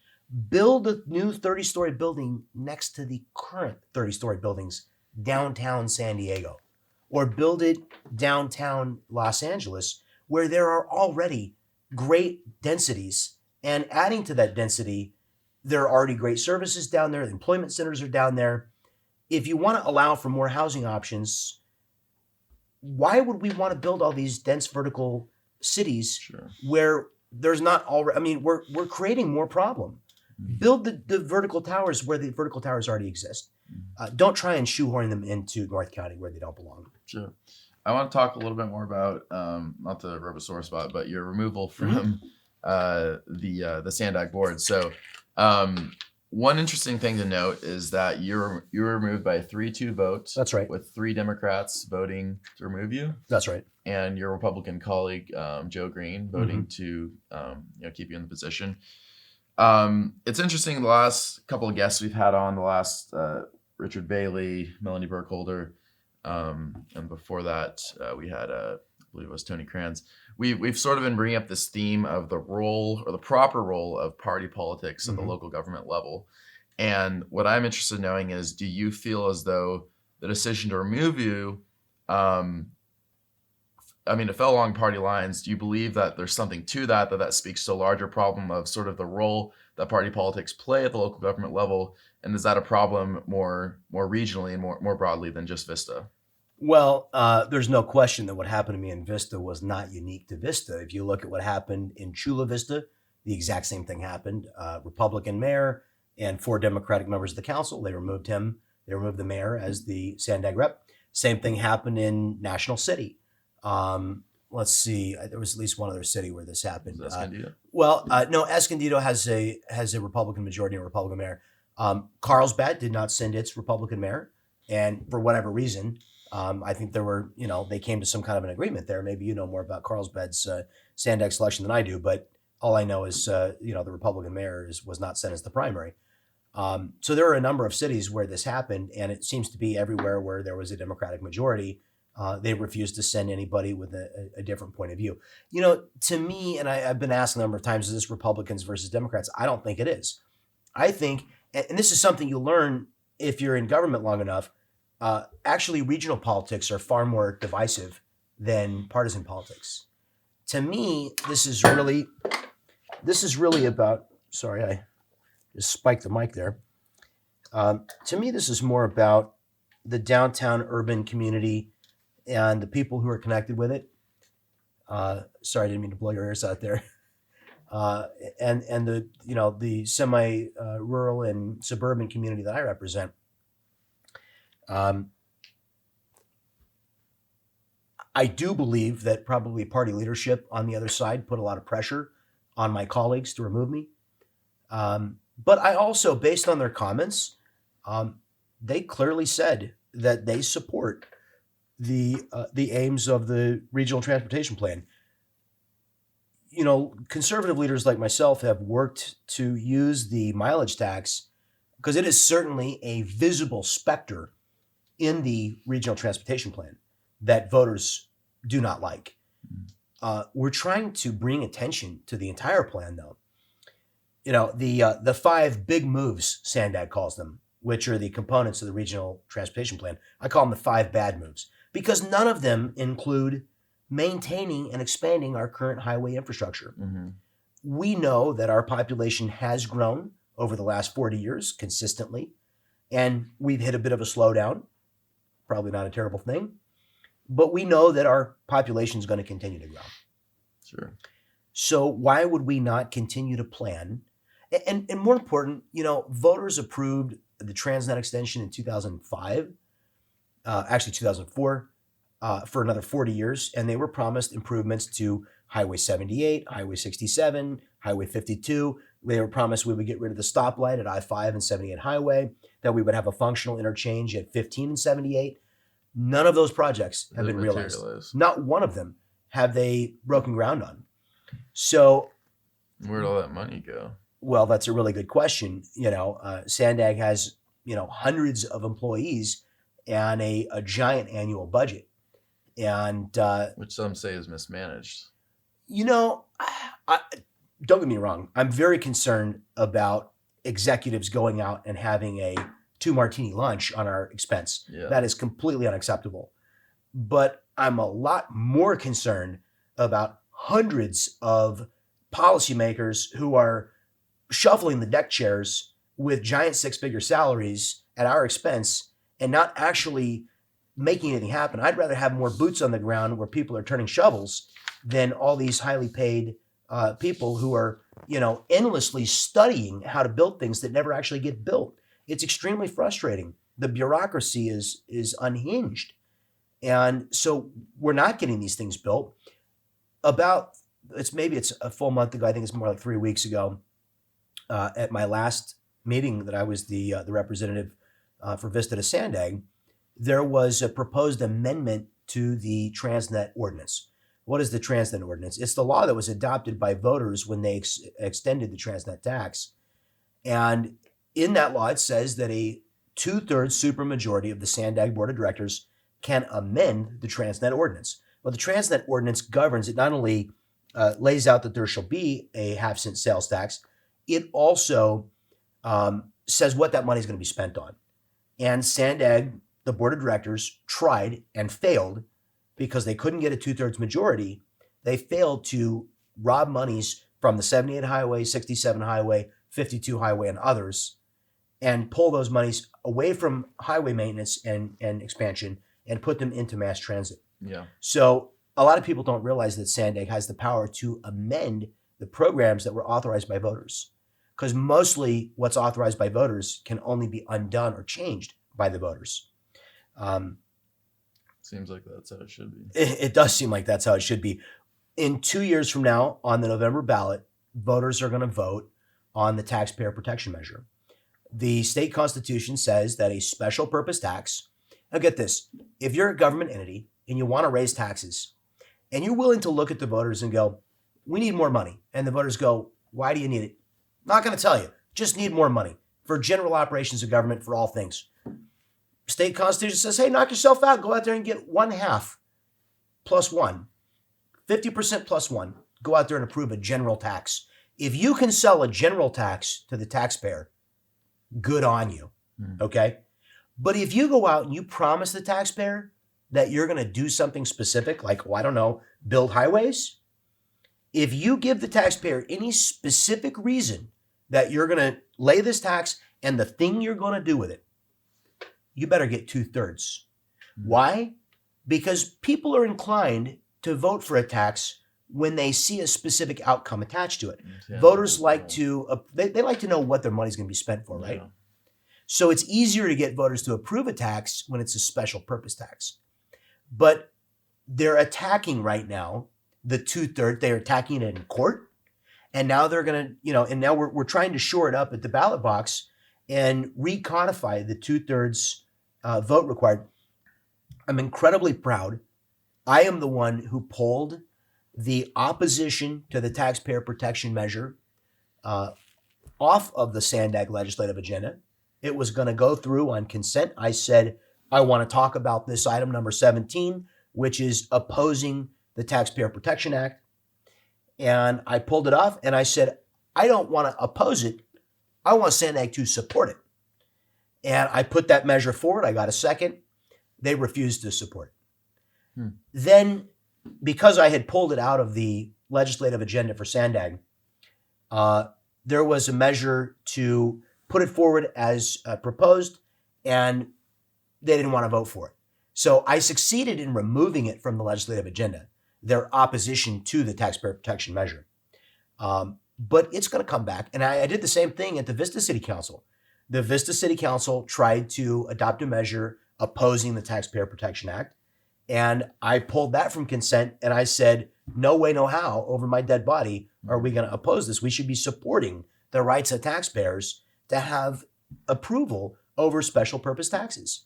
build a new 30-story building next to the current 30-story buildings downtown San Diego, or build it downtown Los Angeles, where there are already great densities. And adding to that density, there are already great services down there. The employment centers are down there. If you want to allow for more housing options, why would we want to build all these dense vertical cities where there's not already? I mean, we're creating more problem. Build the vertical towers where the vertical towers already exist. Don't try and shoehorn them into North County where they don't belong. Sure. I want to talk a little bit more about not the rub a sore spot, but your removal from the SANDAG board. So one interesting thing to note is that you were removed by a 3-2 vote. That's right. With 3 Democrats voting to remove you. That's right. And your Republican colleague Joe Green voting to keep you in the position. It's interesting. The last couple of guests we've had on, the last Richard Bailey, Melanie Burkholder, and before that we had I believe it was Tony Kranz. We've sort of been bringing up this theme of the role, or the proper role, of party politics at the local government level. And what I'm interested in knowing is, do you feel as though the decision to remove you, it fell along party lines? Do you believe that there's something to that speaks to a larger problem of sort of the role that party politics play at the local government level? And is that a problem more regionally and more broadly than just Vista? Well, there's no question that what happened to me in Vista was not unique to Vista. If you look at what happened in Chula Vista, the exact same thing happened. Republican mayor and 4 Democratic members of the council, they removed him. They removed the mayor as the SANDAG rep. Same thing happened in National City. Let's see. There was at least one other city where this happened. Escondido? No. Escondido has a Republican majority and a Republican mayor. Carlsbad did not send its Republican mayor, and for whatever reason, I think there were, they came to some kind of an agreement there. Maybe you know more about Carlsbad's SANDAG selection than I do, but all I know is, the Republican mayor was not sent as the primary. So there are a number of cities where this happened, and it seems to be everywhere where there was a Democratic majority. They refused to send anybody with a different point of view. To me, and I've been asked a number of times, is this Republicans versus Democrats? I don't think it is. I think, and this is something you learn if you're in government long enough, actually regional politics are far more divisive than partisan politics. To me, this is really about, sorry, I just spiked the mic there. To me, this is more about the downtown urban community and the people who are connected with it. Sorry, I didn't mean to blow your ears out there. And the semi rural and suburban community that I represent. I do believe that probably party leadership on the other side put a lot of pressure on my colleagues to remove me. But I also, based on their comments, they clearly said that they support the aims of the regional transportation plan. Conservative leaders like myself have worked to use the mileage tax because it is certainly a visible specter in the regional transportation plan that voters do not like. We're trying to bring attention to the entire plan, though. The 5 big moves, SANDAG calls them, which are the components of the regional transportation plan. I call them the 5 bad moves because none of them include maintaining and expanding our current highway infrastructure. Mm-hmm. We know that our population has grown over the last 40 years consistently, and we've hit a bit of a slowdown. Probably not a terrible thing. but we know that our population is going to continue to grow. Sure. So why would we not continue to plan? And more important, voters approved the Transnet extension in 2005, actually 2004, for another 40 years, and they were promised improvements to Highway 78, Highway 67, Highway 52. They were promised we would get rid of the stoplight at I-5 and 78 Highway, that we would have a functional interchange at 15 and 78. None of those projects have been realized. Not one of them have they broken ground on. So where'd all that money go? Well, that's a really good question. SANDAG has, hundreds of employees and a giant annual budget. And which some say is mismanaged. Don't get me wrong. I'm very concerned about executives going out and having a 2-martini lunch on our expense. Yeah. That is completely unacceptable. But I'm a lot more concerned about hundreds of policymakers who are shuffling the deck chairs with giant 6-figure salaries at our expense and not actually making anything happen. I'd rather have more boots on the ground where people are turning shovels than all these highly paid people who are, endlessly studying how to build things that never actually get built. It's extremely frustrating. The bureaucracy is unhinged. And so we're not getting these things built. It's a full month ago. I think it's more like 3 weeks ago. At my last meeting that I was the representative for Vista to SANDAG, there was a proposed amendment to the Transnet ordinance. What is the Transnet ordinance? It's the law that was adopted by voters when they extended the Transnet tax. And in that law, it says that a 2/3 supermajority of the SANDAG Board of Directors can amend the Transnet ordinance. Well, the Transnet ordinance governs, it not only lays out that there shall be a half-cent sales tax, it also says what that money is going to be spent on. And SANDAG, the Board of Directors, tried and failed because they couldn't get a 2/3 majority. They failed to rob monies from the 78 Highway, 67 Highway, 52 Highway, and others, and pull those monies away from highway maintenance and expansion and put them into mass transit. Yeah. So a lot of people don't realize that SANDAG has the power to amend the programs that were authorized by voters, because mostly what's authorized by voters can only be undone or changed by the voters. Seems like that's how it should be. It does seem like that's how it should be. In 2 years from now, on the November ballot, voters are going to vote on the taxpayer protection measure. The state constitution says that a special purpose tax, now get this, if you're a government entity and you want to raise taxes and you're willing to look at the voters and go, we need more money. And the voters go, why do you need it? Not going to tell you, just need more money for general operations of government for all things. State constitution says, hey, knock yourself out. Go out there and get 1/2 plus 1, 50% plus 1. Go out there and approve a general tax. If you can sell a general tax to the taxpayer, good on you, okay? But if you go out and you promise the taxpayer that you're going to do something specific, like, build highways, if you give the taxpayer any specific reason that you're going to lay this tax and the thing you're going to do with it, you better get 2/3. Why? Because people are inclined to vote for a tax when they see a specific outcome attached to it. Yeah, voters like to, they like to know what their money's going to be spent for, right? Yeah. So it's easier to get voters to approve a tax when it's a special purpose tax. But they're attacking right now the 2/3. They're attacking it in court. And now they're going to, and now we're trying to shore it up at the ballot box and recodify the 2/3 vote required. I'm incredibly proud. I am the one who pulled the opposition to the taxpayer protection measure off of the SANDAG legislative agenda. It was going to go through on consent. I said, I want to talk about this item number 17, which is opposing the Taxpayer Protection Act. And I pulled it off and I said, I don't want to oppose it. I want SANDAG to support it. And I put that measure forward. I got a second. They refused to support it. Then, because I had pulled it out of the legislative agenda for SANDAG, there was a measure to put it forward as proposed, and they didn't want to vote for it. So I succeeded in removing it from the legislative agenda, their opposition to the taxpayer protection measure. But it's going to come back. And I did the same thing at the Vista City Council. The Vista City Council tried to adopt a measure opposing the Taxpayer Protection Act. And I pulled that from consent and I said, no way, no how, over my dead body are we going to oppose this. We should be supporting the rights of taxpayers to have approval over special purpose taxes.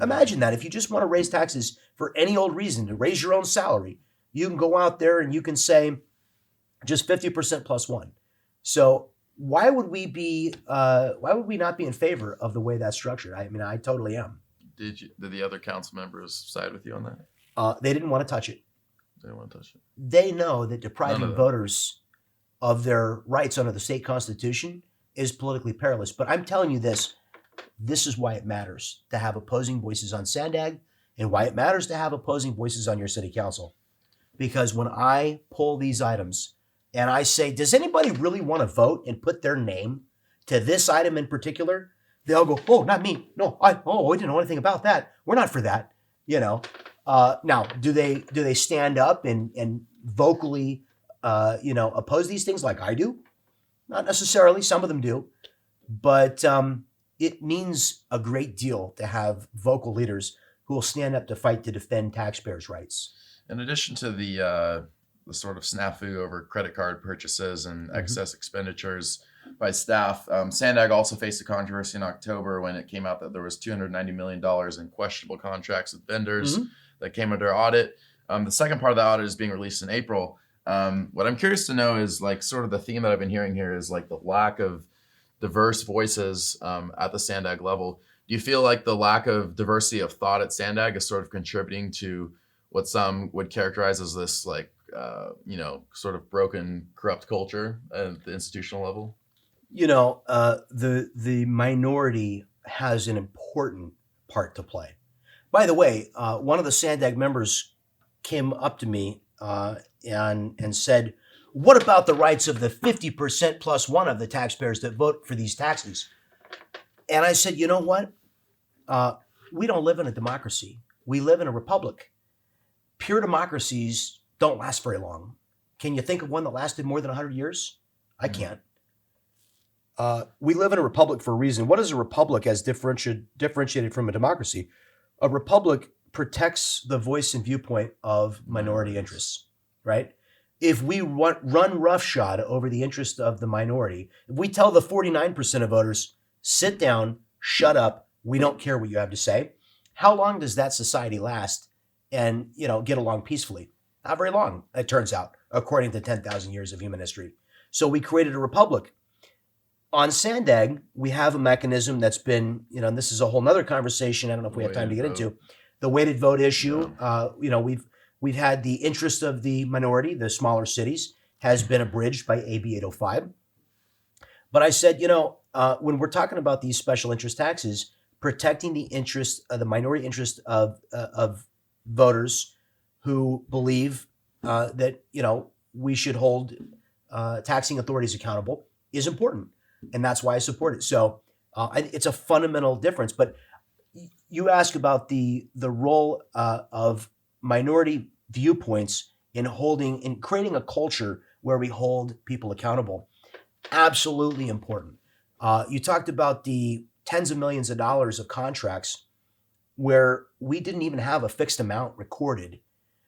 Imagine that. If you just want to raise taxes for any old reason, to raise your own salary, you can go out there and you can say just 50% plus one. So why would we not be in favor of the way that's structured? I mean, I totally am. Did the other council members side with you on that? They didn't want to touch it. They didn't want to touch it. They know that depriving voters of their rights under the state constitution is politically perilous. But I'm telling you this is why it matters to have opposing voices on SANDAG and why it matters to have opposing voices on your city council. Because when I pull these items and I say, does anybody really want to vote and put their name to this item in particular? They'll go, oh, not me. No, we didn't know anything about that. We're not for that. Now, do they stand up and vocally, oppose these things like I do? Not necessarily. Some of them do, but it means a great deal to have vocal leaders who will stand up to fight to defend taxpayers' rights. In addition to the sort of snafu over credit card purchases and excess expenditures by staff, SANDAG also faced a controversy in October when it came out that there was $290 million in questionable contracts with vendors that came under audit. The second part of the audit is being released in April. What I'm curious to know is like sort of the theme that I've been hearing here is like the lack of diverse voices at the SANDAG level. Do you feel like the lack of diversity of thought at SANDAG is sort of contributing to what some would characterize as this like, sort of broken, corrupt culture at the institutional level? The minority has an important part to play. By the way, one of the SANDAG members came up to me and said, what about the rights of the 50% plus one of the taxpayers that vote for these taxes? And I said, you know what? We don't live in a democracy. We live in a republic. Pure democracies don't last very long. Can you think of one that lasted more than 100 years? I can't. We live in a republic for a reason. What is a republic as differentiated from a democracy? A republic protects the voice and viewpoint of minority interests, right? If we run roughshod over the interest of the minority, if we tell the 49% of voters, sit down, shut up, we don't care what you have to say, how long does that society last and get along peacefully? Not very long, it turns out, according to 10,000 years of human history. So we created a republic. On SANDAG, we have a mechanism that's been, and this is a whole nother conversation. I don't know if we have time to get into the weighted vote issue. Yeah. We've had the interest of the minority, the smaller cities, has been abridged by AB 805. But I said, when we're talking about these special interest taxes, protecting the interest of the minority interest of voters who believe that we should hold taxing authorities accountable is important. And that's why I support it. So it's a fundamental difference. But you ask about the role of minority viewpoints in creating a culture where we hold people accountable. Absolutely important. You talked about the tens of millions of dollars of contracts where we didn't even have a fixed amount recorded.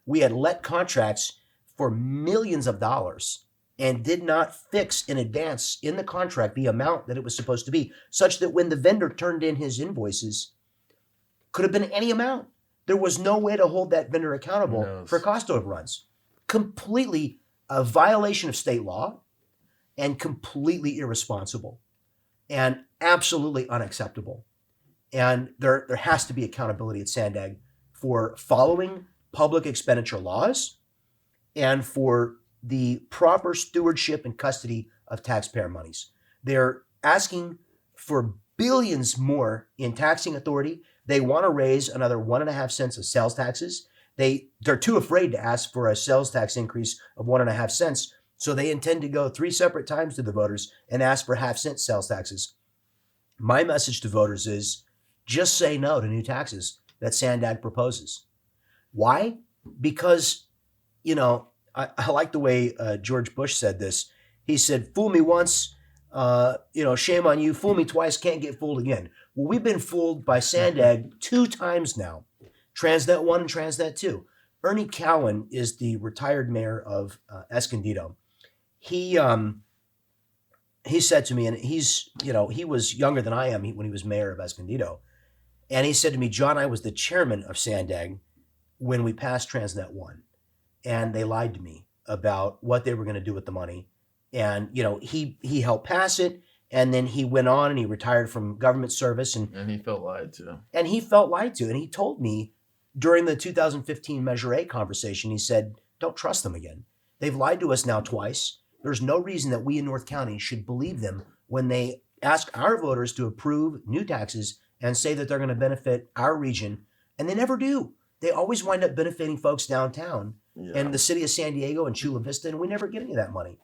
We had let contracts for millions of dollars and did not fix in advance in the contract the amount that it was supposed to be, such that when the vendor turned in his invoices, could have been any amount. There was no way to hold that vendor accountable for cost overruns. Completely a violation of state law and completely irresponsible and absolutely unacceptable. And there has to be accountability at SANDAG for following public expenditure laws and for the proper stewardship and custody of taxpayer monies. They're asking for billions more in taxing authority. They want to raise another 1.5 cents of sales taxes. They're too afraid to ask for a sales tax increase of 1.5 cents. So they intend to go 3 separate times to the voters and ask for 0.5 cent sales taxes. My message to voters is just say no to new taxes. that SANDAG proposes. Why? Because, I like the way George Bush said this. He said, fool me once, shame on you. Fool me twice, can't get fooled again. Well, we've been fooled by SANDAG 2 times now. Transnet 1 and Transnet 2. Ernie Cowan is the retired mayor of Escondido. He said to me, and he was younger than I am when he was mayor of Escondido. And he said to me, John, I was the chairman of SANDAG when we passed Transnet 1. And they lied to me about what they were going to do with the money. And, he helped pass it. And then he went on and he retired from government service. And he felt lied to. And he felt lied to. And he told me during the 2015 Measure A conversation, he said, don't trust them again. They've lied to us now twice. There's no reason that we in North County should believe them when they ask our voters to approve new taxes and say that they're going to benefit our region. And they never do. They always wind up benefiting folks downtown and the city of San Diego and Chula Vista, and we never get any of that money.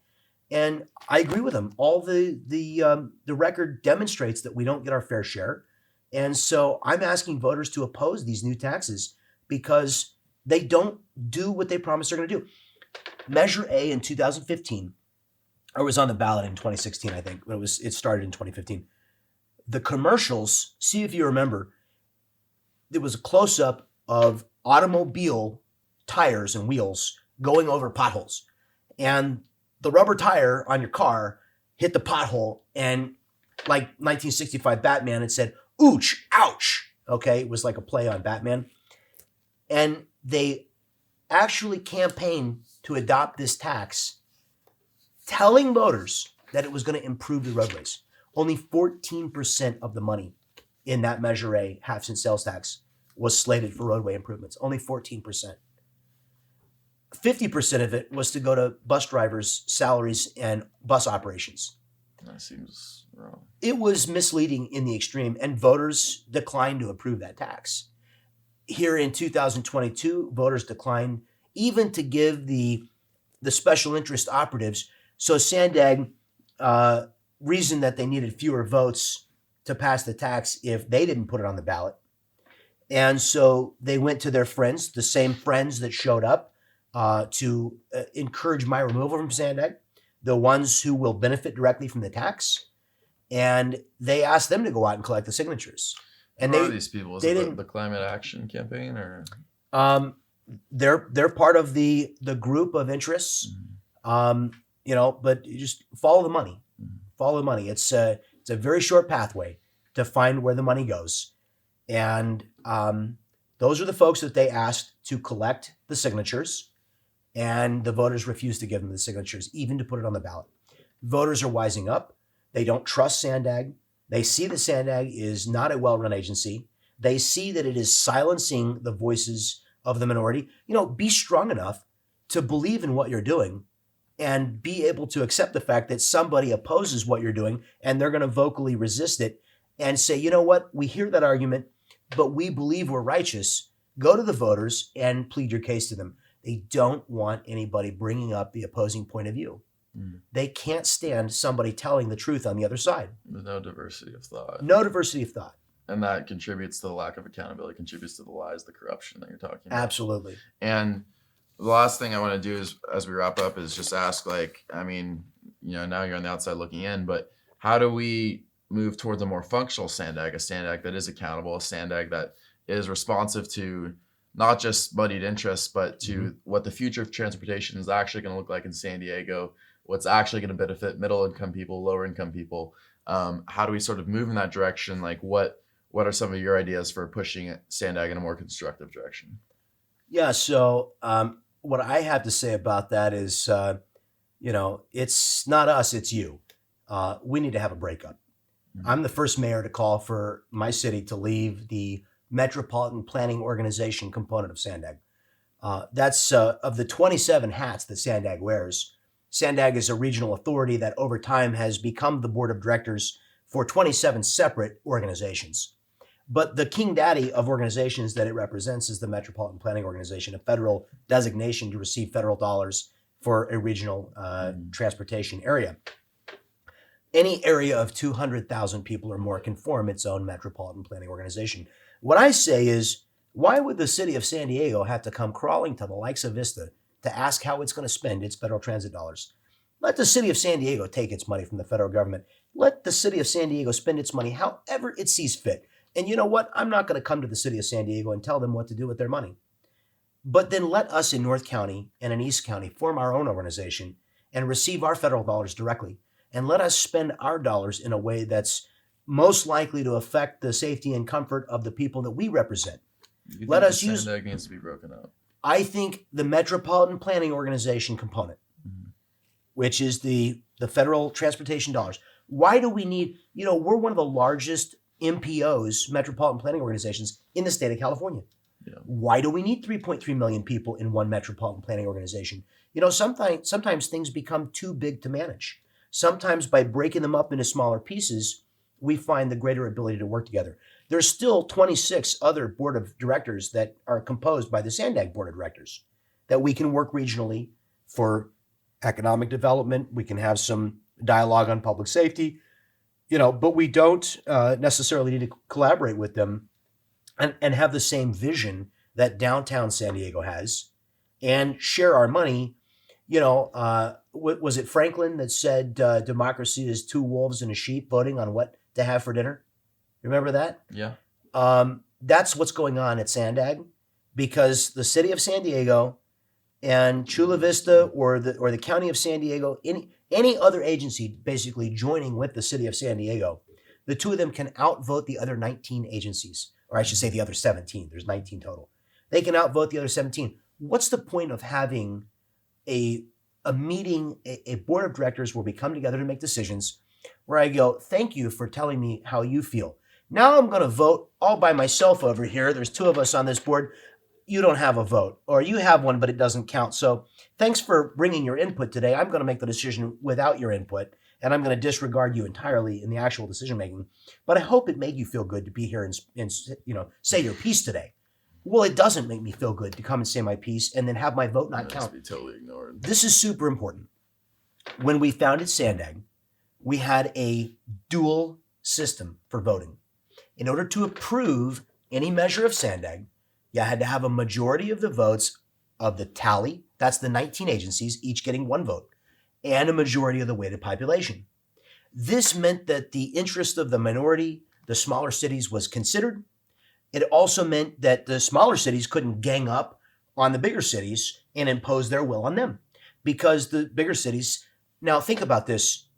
And I agree with him. All the record demonstrates that we don't get our fair share. And so I'm asking voters to oppose these new taxes because they don't do what they promised they're going to do. Measure A in 2015, or was on the ballot in 2016, I think. It started in 2015. The commercials, see if you remember, there was a close-up of automobile tires and wheels going over potholes. And the rubber tire on your car hit the pothole, and like 1965 Batman, it said, "Ooch, ouch." Okay, it was like a play on Batman. And they actually campaigned to adopt this tax, telling voters that it was going to improve the roadways. Only 14% of the money in that Measure A half-cent sales tax was slated for roadway improvements. Only 14%. 50% of it was to go to bus drivers' salaries and bus operations. That seems wrong. It was misleading in the extreme, and voters declined to approve that tax. Here in 2022, voters declined even to give the special interest operatives. So SANDAG reasoned that they needed fewer votes to pass the tax if they didn't put it on the ballot. And so they went to their friends, the same friends that showed up to encourage my removal from SANDAG, the ones who will benefit directly from the tax. And they asked them to go out and collect the signatures. And Who are these people? Is it the Climate Action Campaign, or? They're part of the group of interests. But you just follow the money. Follow the money. It's a very short pathway to find where the money goes. And those are the folks that they asked to collect the signatures, and the voters refused to give them the signatures, even to put it on the ballot. Voters are wising up. They don't trust SANDAG. They see that SANDAG is not a well-run agency. They see that it is silencing the voices of the minority. Be strong enough to believe in what you're doing and be able to accept the fact that somebody opposes what you're doing and they're going to vocally resist it and say, you know what, we hear that argument, but we believe we're righteous. Go to the voters and plead your case to them. They don't want anybody bringing up the opposing point of view. They can't stand somebody telling the truth on the other side. There's no diversity of thought. No diversity of thought. And that contributes to the lack of accountability, contributes to the lies, the corruption that you're talking about. Absolutely. And the last thing I want to do is, as we wrap up, is just ask, now you're on the outside looking in, but how do we move towards a more functional SANDAG, a SANDAG that is accountable, a SANDAG that is responsive to not just moneyed interests, but to what the future of transportation is actually going to look like in San Diego, what's actually going to benefit middle-income people, lower-income people. How do we sort of move in that direction? What are some of your ideas for pushing SANDAG in a more constructive direction? Yeah, so what I have to say about that is, it's not us, it's you. We need to have a breakup. I'm the first mayor to call for my city to leave the Metropolitan Planning Organization component of SANDAG. That's of the 27 hats that SANDAG wears. SANDAG is a regional authority that over time has become the board of directors for 27 separate organizations. But the king daddy of organizations that it represents is the Metropolitan Planning Organization, a federal designation to receive federal dollars for a regional transportation area. Any area of 200,000 people or more can form its own Metropolitan Planning Organization. What I say is Why would the city of San Diego have to come crawling to the likes of Vista to ask how it's going to spend its federal transit dollars? Let the city of San Diego take its money from the federal government. Let the city of San Diego spend its money however it sees fit. And you know what? I'm not going to come to the city of San Diego and tell them what to do with their money. But then let us in North County and in East County form our own organization and receive our federal dollars directly. And let us spend our dollars in a way that's most likely to affect the safety and comfort of the people that we represent. Let us use. SANDAG needs to be broken up. I think the Metropolitan Planning Organization component, which is the federal transportation dollars. Why do we need, we're one of the largest MPOs, Metropolitan Planning Organizations, in the state of California. Yeah. Why do we need 3.3 million people in one Metropolitan Planning Organization? Sometimes things become too big to manage. Sometimes by breaking them up into smaller pieces, we find the greater ability to work together. There's still 26 other board of directors that are composed by the SANDAG board of directors that we can work regionally for economic development. We can have some dialogue on public safety, but we don't necessarily need to collaborate with them and have the same vision that downtown San Diego has and share our money. Was it Franklin that said democracy is two wolves and a sheep voting on what to have for dinner? Remember that? Yeah. That's what's going on at SANDAG, because the city of San Diego and Chula Vista or the county of San Diego, any other agency basically joining with the city of San Diego, the two of them can outvote the other 19 agencies, or I should say the other 17. There's 19 total. They can outvote the other 17. What's the point of having a meeting, a board of directors where we come together to make decisions, where I go, thank you for telling me how you feel. Now I'm going to vote all by myself over here. There's two of us on this board. You don't have a vote, or you have one, but it doesn't count. So thanks for bringing your input today. I'm going to make the decision without your input, and I'm going to disregard you entirely in the actual decision making. But I hope it made you feel good to be here and say your piece today. Well, it doesn't make me feel good to come and say my piece and then have my vote not count. Be totally ignored. This is super important. When we founded SANDAG, we had a dual system for voting. In order to approve any measure of SANDAG, you had to have a majority of the votes of the tally, that's the 19 agencies, each getting one vote, and a majority of the weighted population. This meant that the interest of the minority, the smaller cities, was considered. It also meant that the smaller cities couldn't gang up on the bigger cities and impose their will on them, because the bigger cities, now think about this.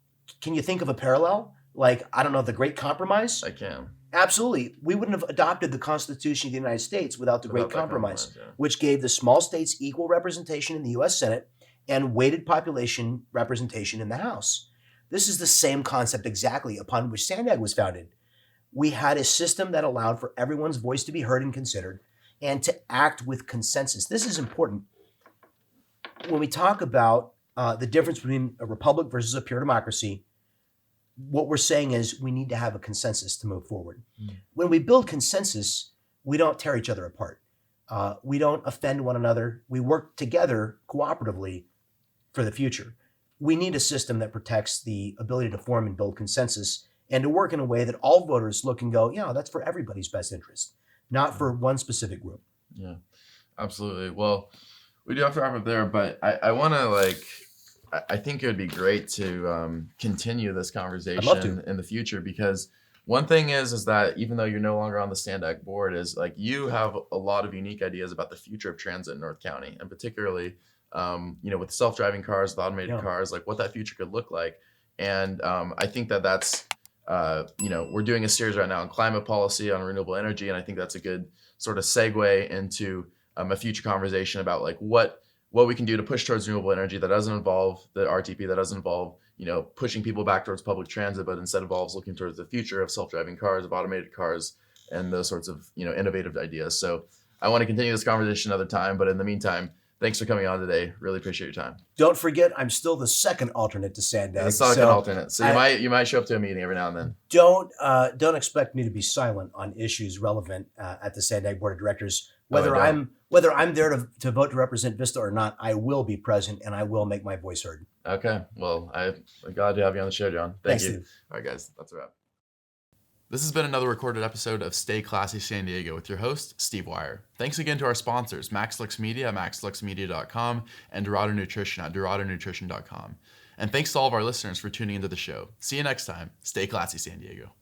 Can you think of a parallel? Like, I don't know, the Great Compromise? I can. Absolutely. We wouldn't have adopted the Constitution of the United States without the Great Compromise, which gave the small states equal representation in the U.S. Senate and weighted population representation in the House. This is the same concept exactly upon which SANDAG was founded. We had a system that allowed for everyone's voice to be heard and considered and to act with consensus. This is important. When we talk about the difference between a republic versus a pure democracy, what we're saying is we need to have a consensus to move forward. When we build consensus, we don't tear each other apart. We don't offend one another. We work together cooperatively for the future. We need a system that protects the ability to form and build consensus and to work in a way that all voters look and go, yeah, that's for everybody's best interest, not for one specific group. Yeah, absolutely. Well, we do have to wrap up there, but I want to I think it would be great to continue this conversation in the future, because one thing is that even though you're no longer on the SANDAG board, is you have a lot of unique ideas about the future of transit in North County, and particularly, with self-driving cars, with automated cars, what that future could look like. And I think that's, we're doing a series right now on climate policy, on renewable energy, and I think that's a good sort of segue into a future conversation about what we can do to push towards renewable energy that doesn't involve the RTP, that doesn't involve, pushing people back towards public transit, but instead involves looking towards the future of self-driving cars, of automated cars, and those sorts of, innovative ideas. So I want to continue this conversation another time, but in the meantime, thanks for coming on today. Really appreciate your time. Don't forget, I'm still the second alternate to SANDAG. The second alternate. So you might show up to a meeting every now and then. Don't expect me to be silent on issues relevant at the SANDAG board of directors. Whether I'm there to vote to represent Vista or not, I will be present and I will make my voice heard. Okay. Well, I'm glad to have you on the show, John. Thank you. Steve. All right, guys. That's a wrap. This has been another recorded episode of Stay Classy San Diego with your host, Steve Wire. Thanks again to our sponsors, MaxLux Media at maxluxmedia.com and Dorado Nutrition at doradonutrition.com. And thanks to all of our listeners for tuning into the show. See you next time. Stay classy, San Diego.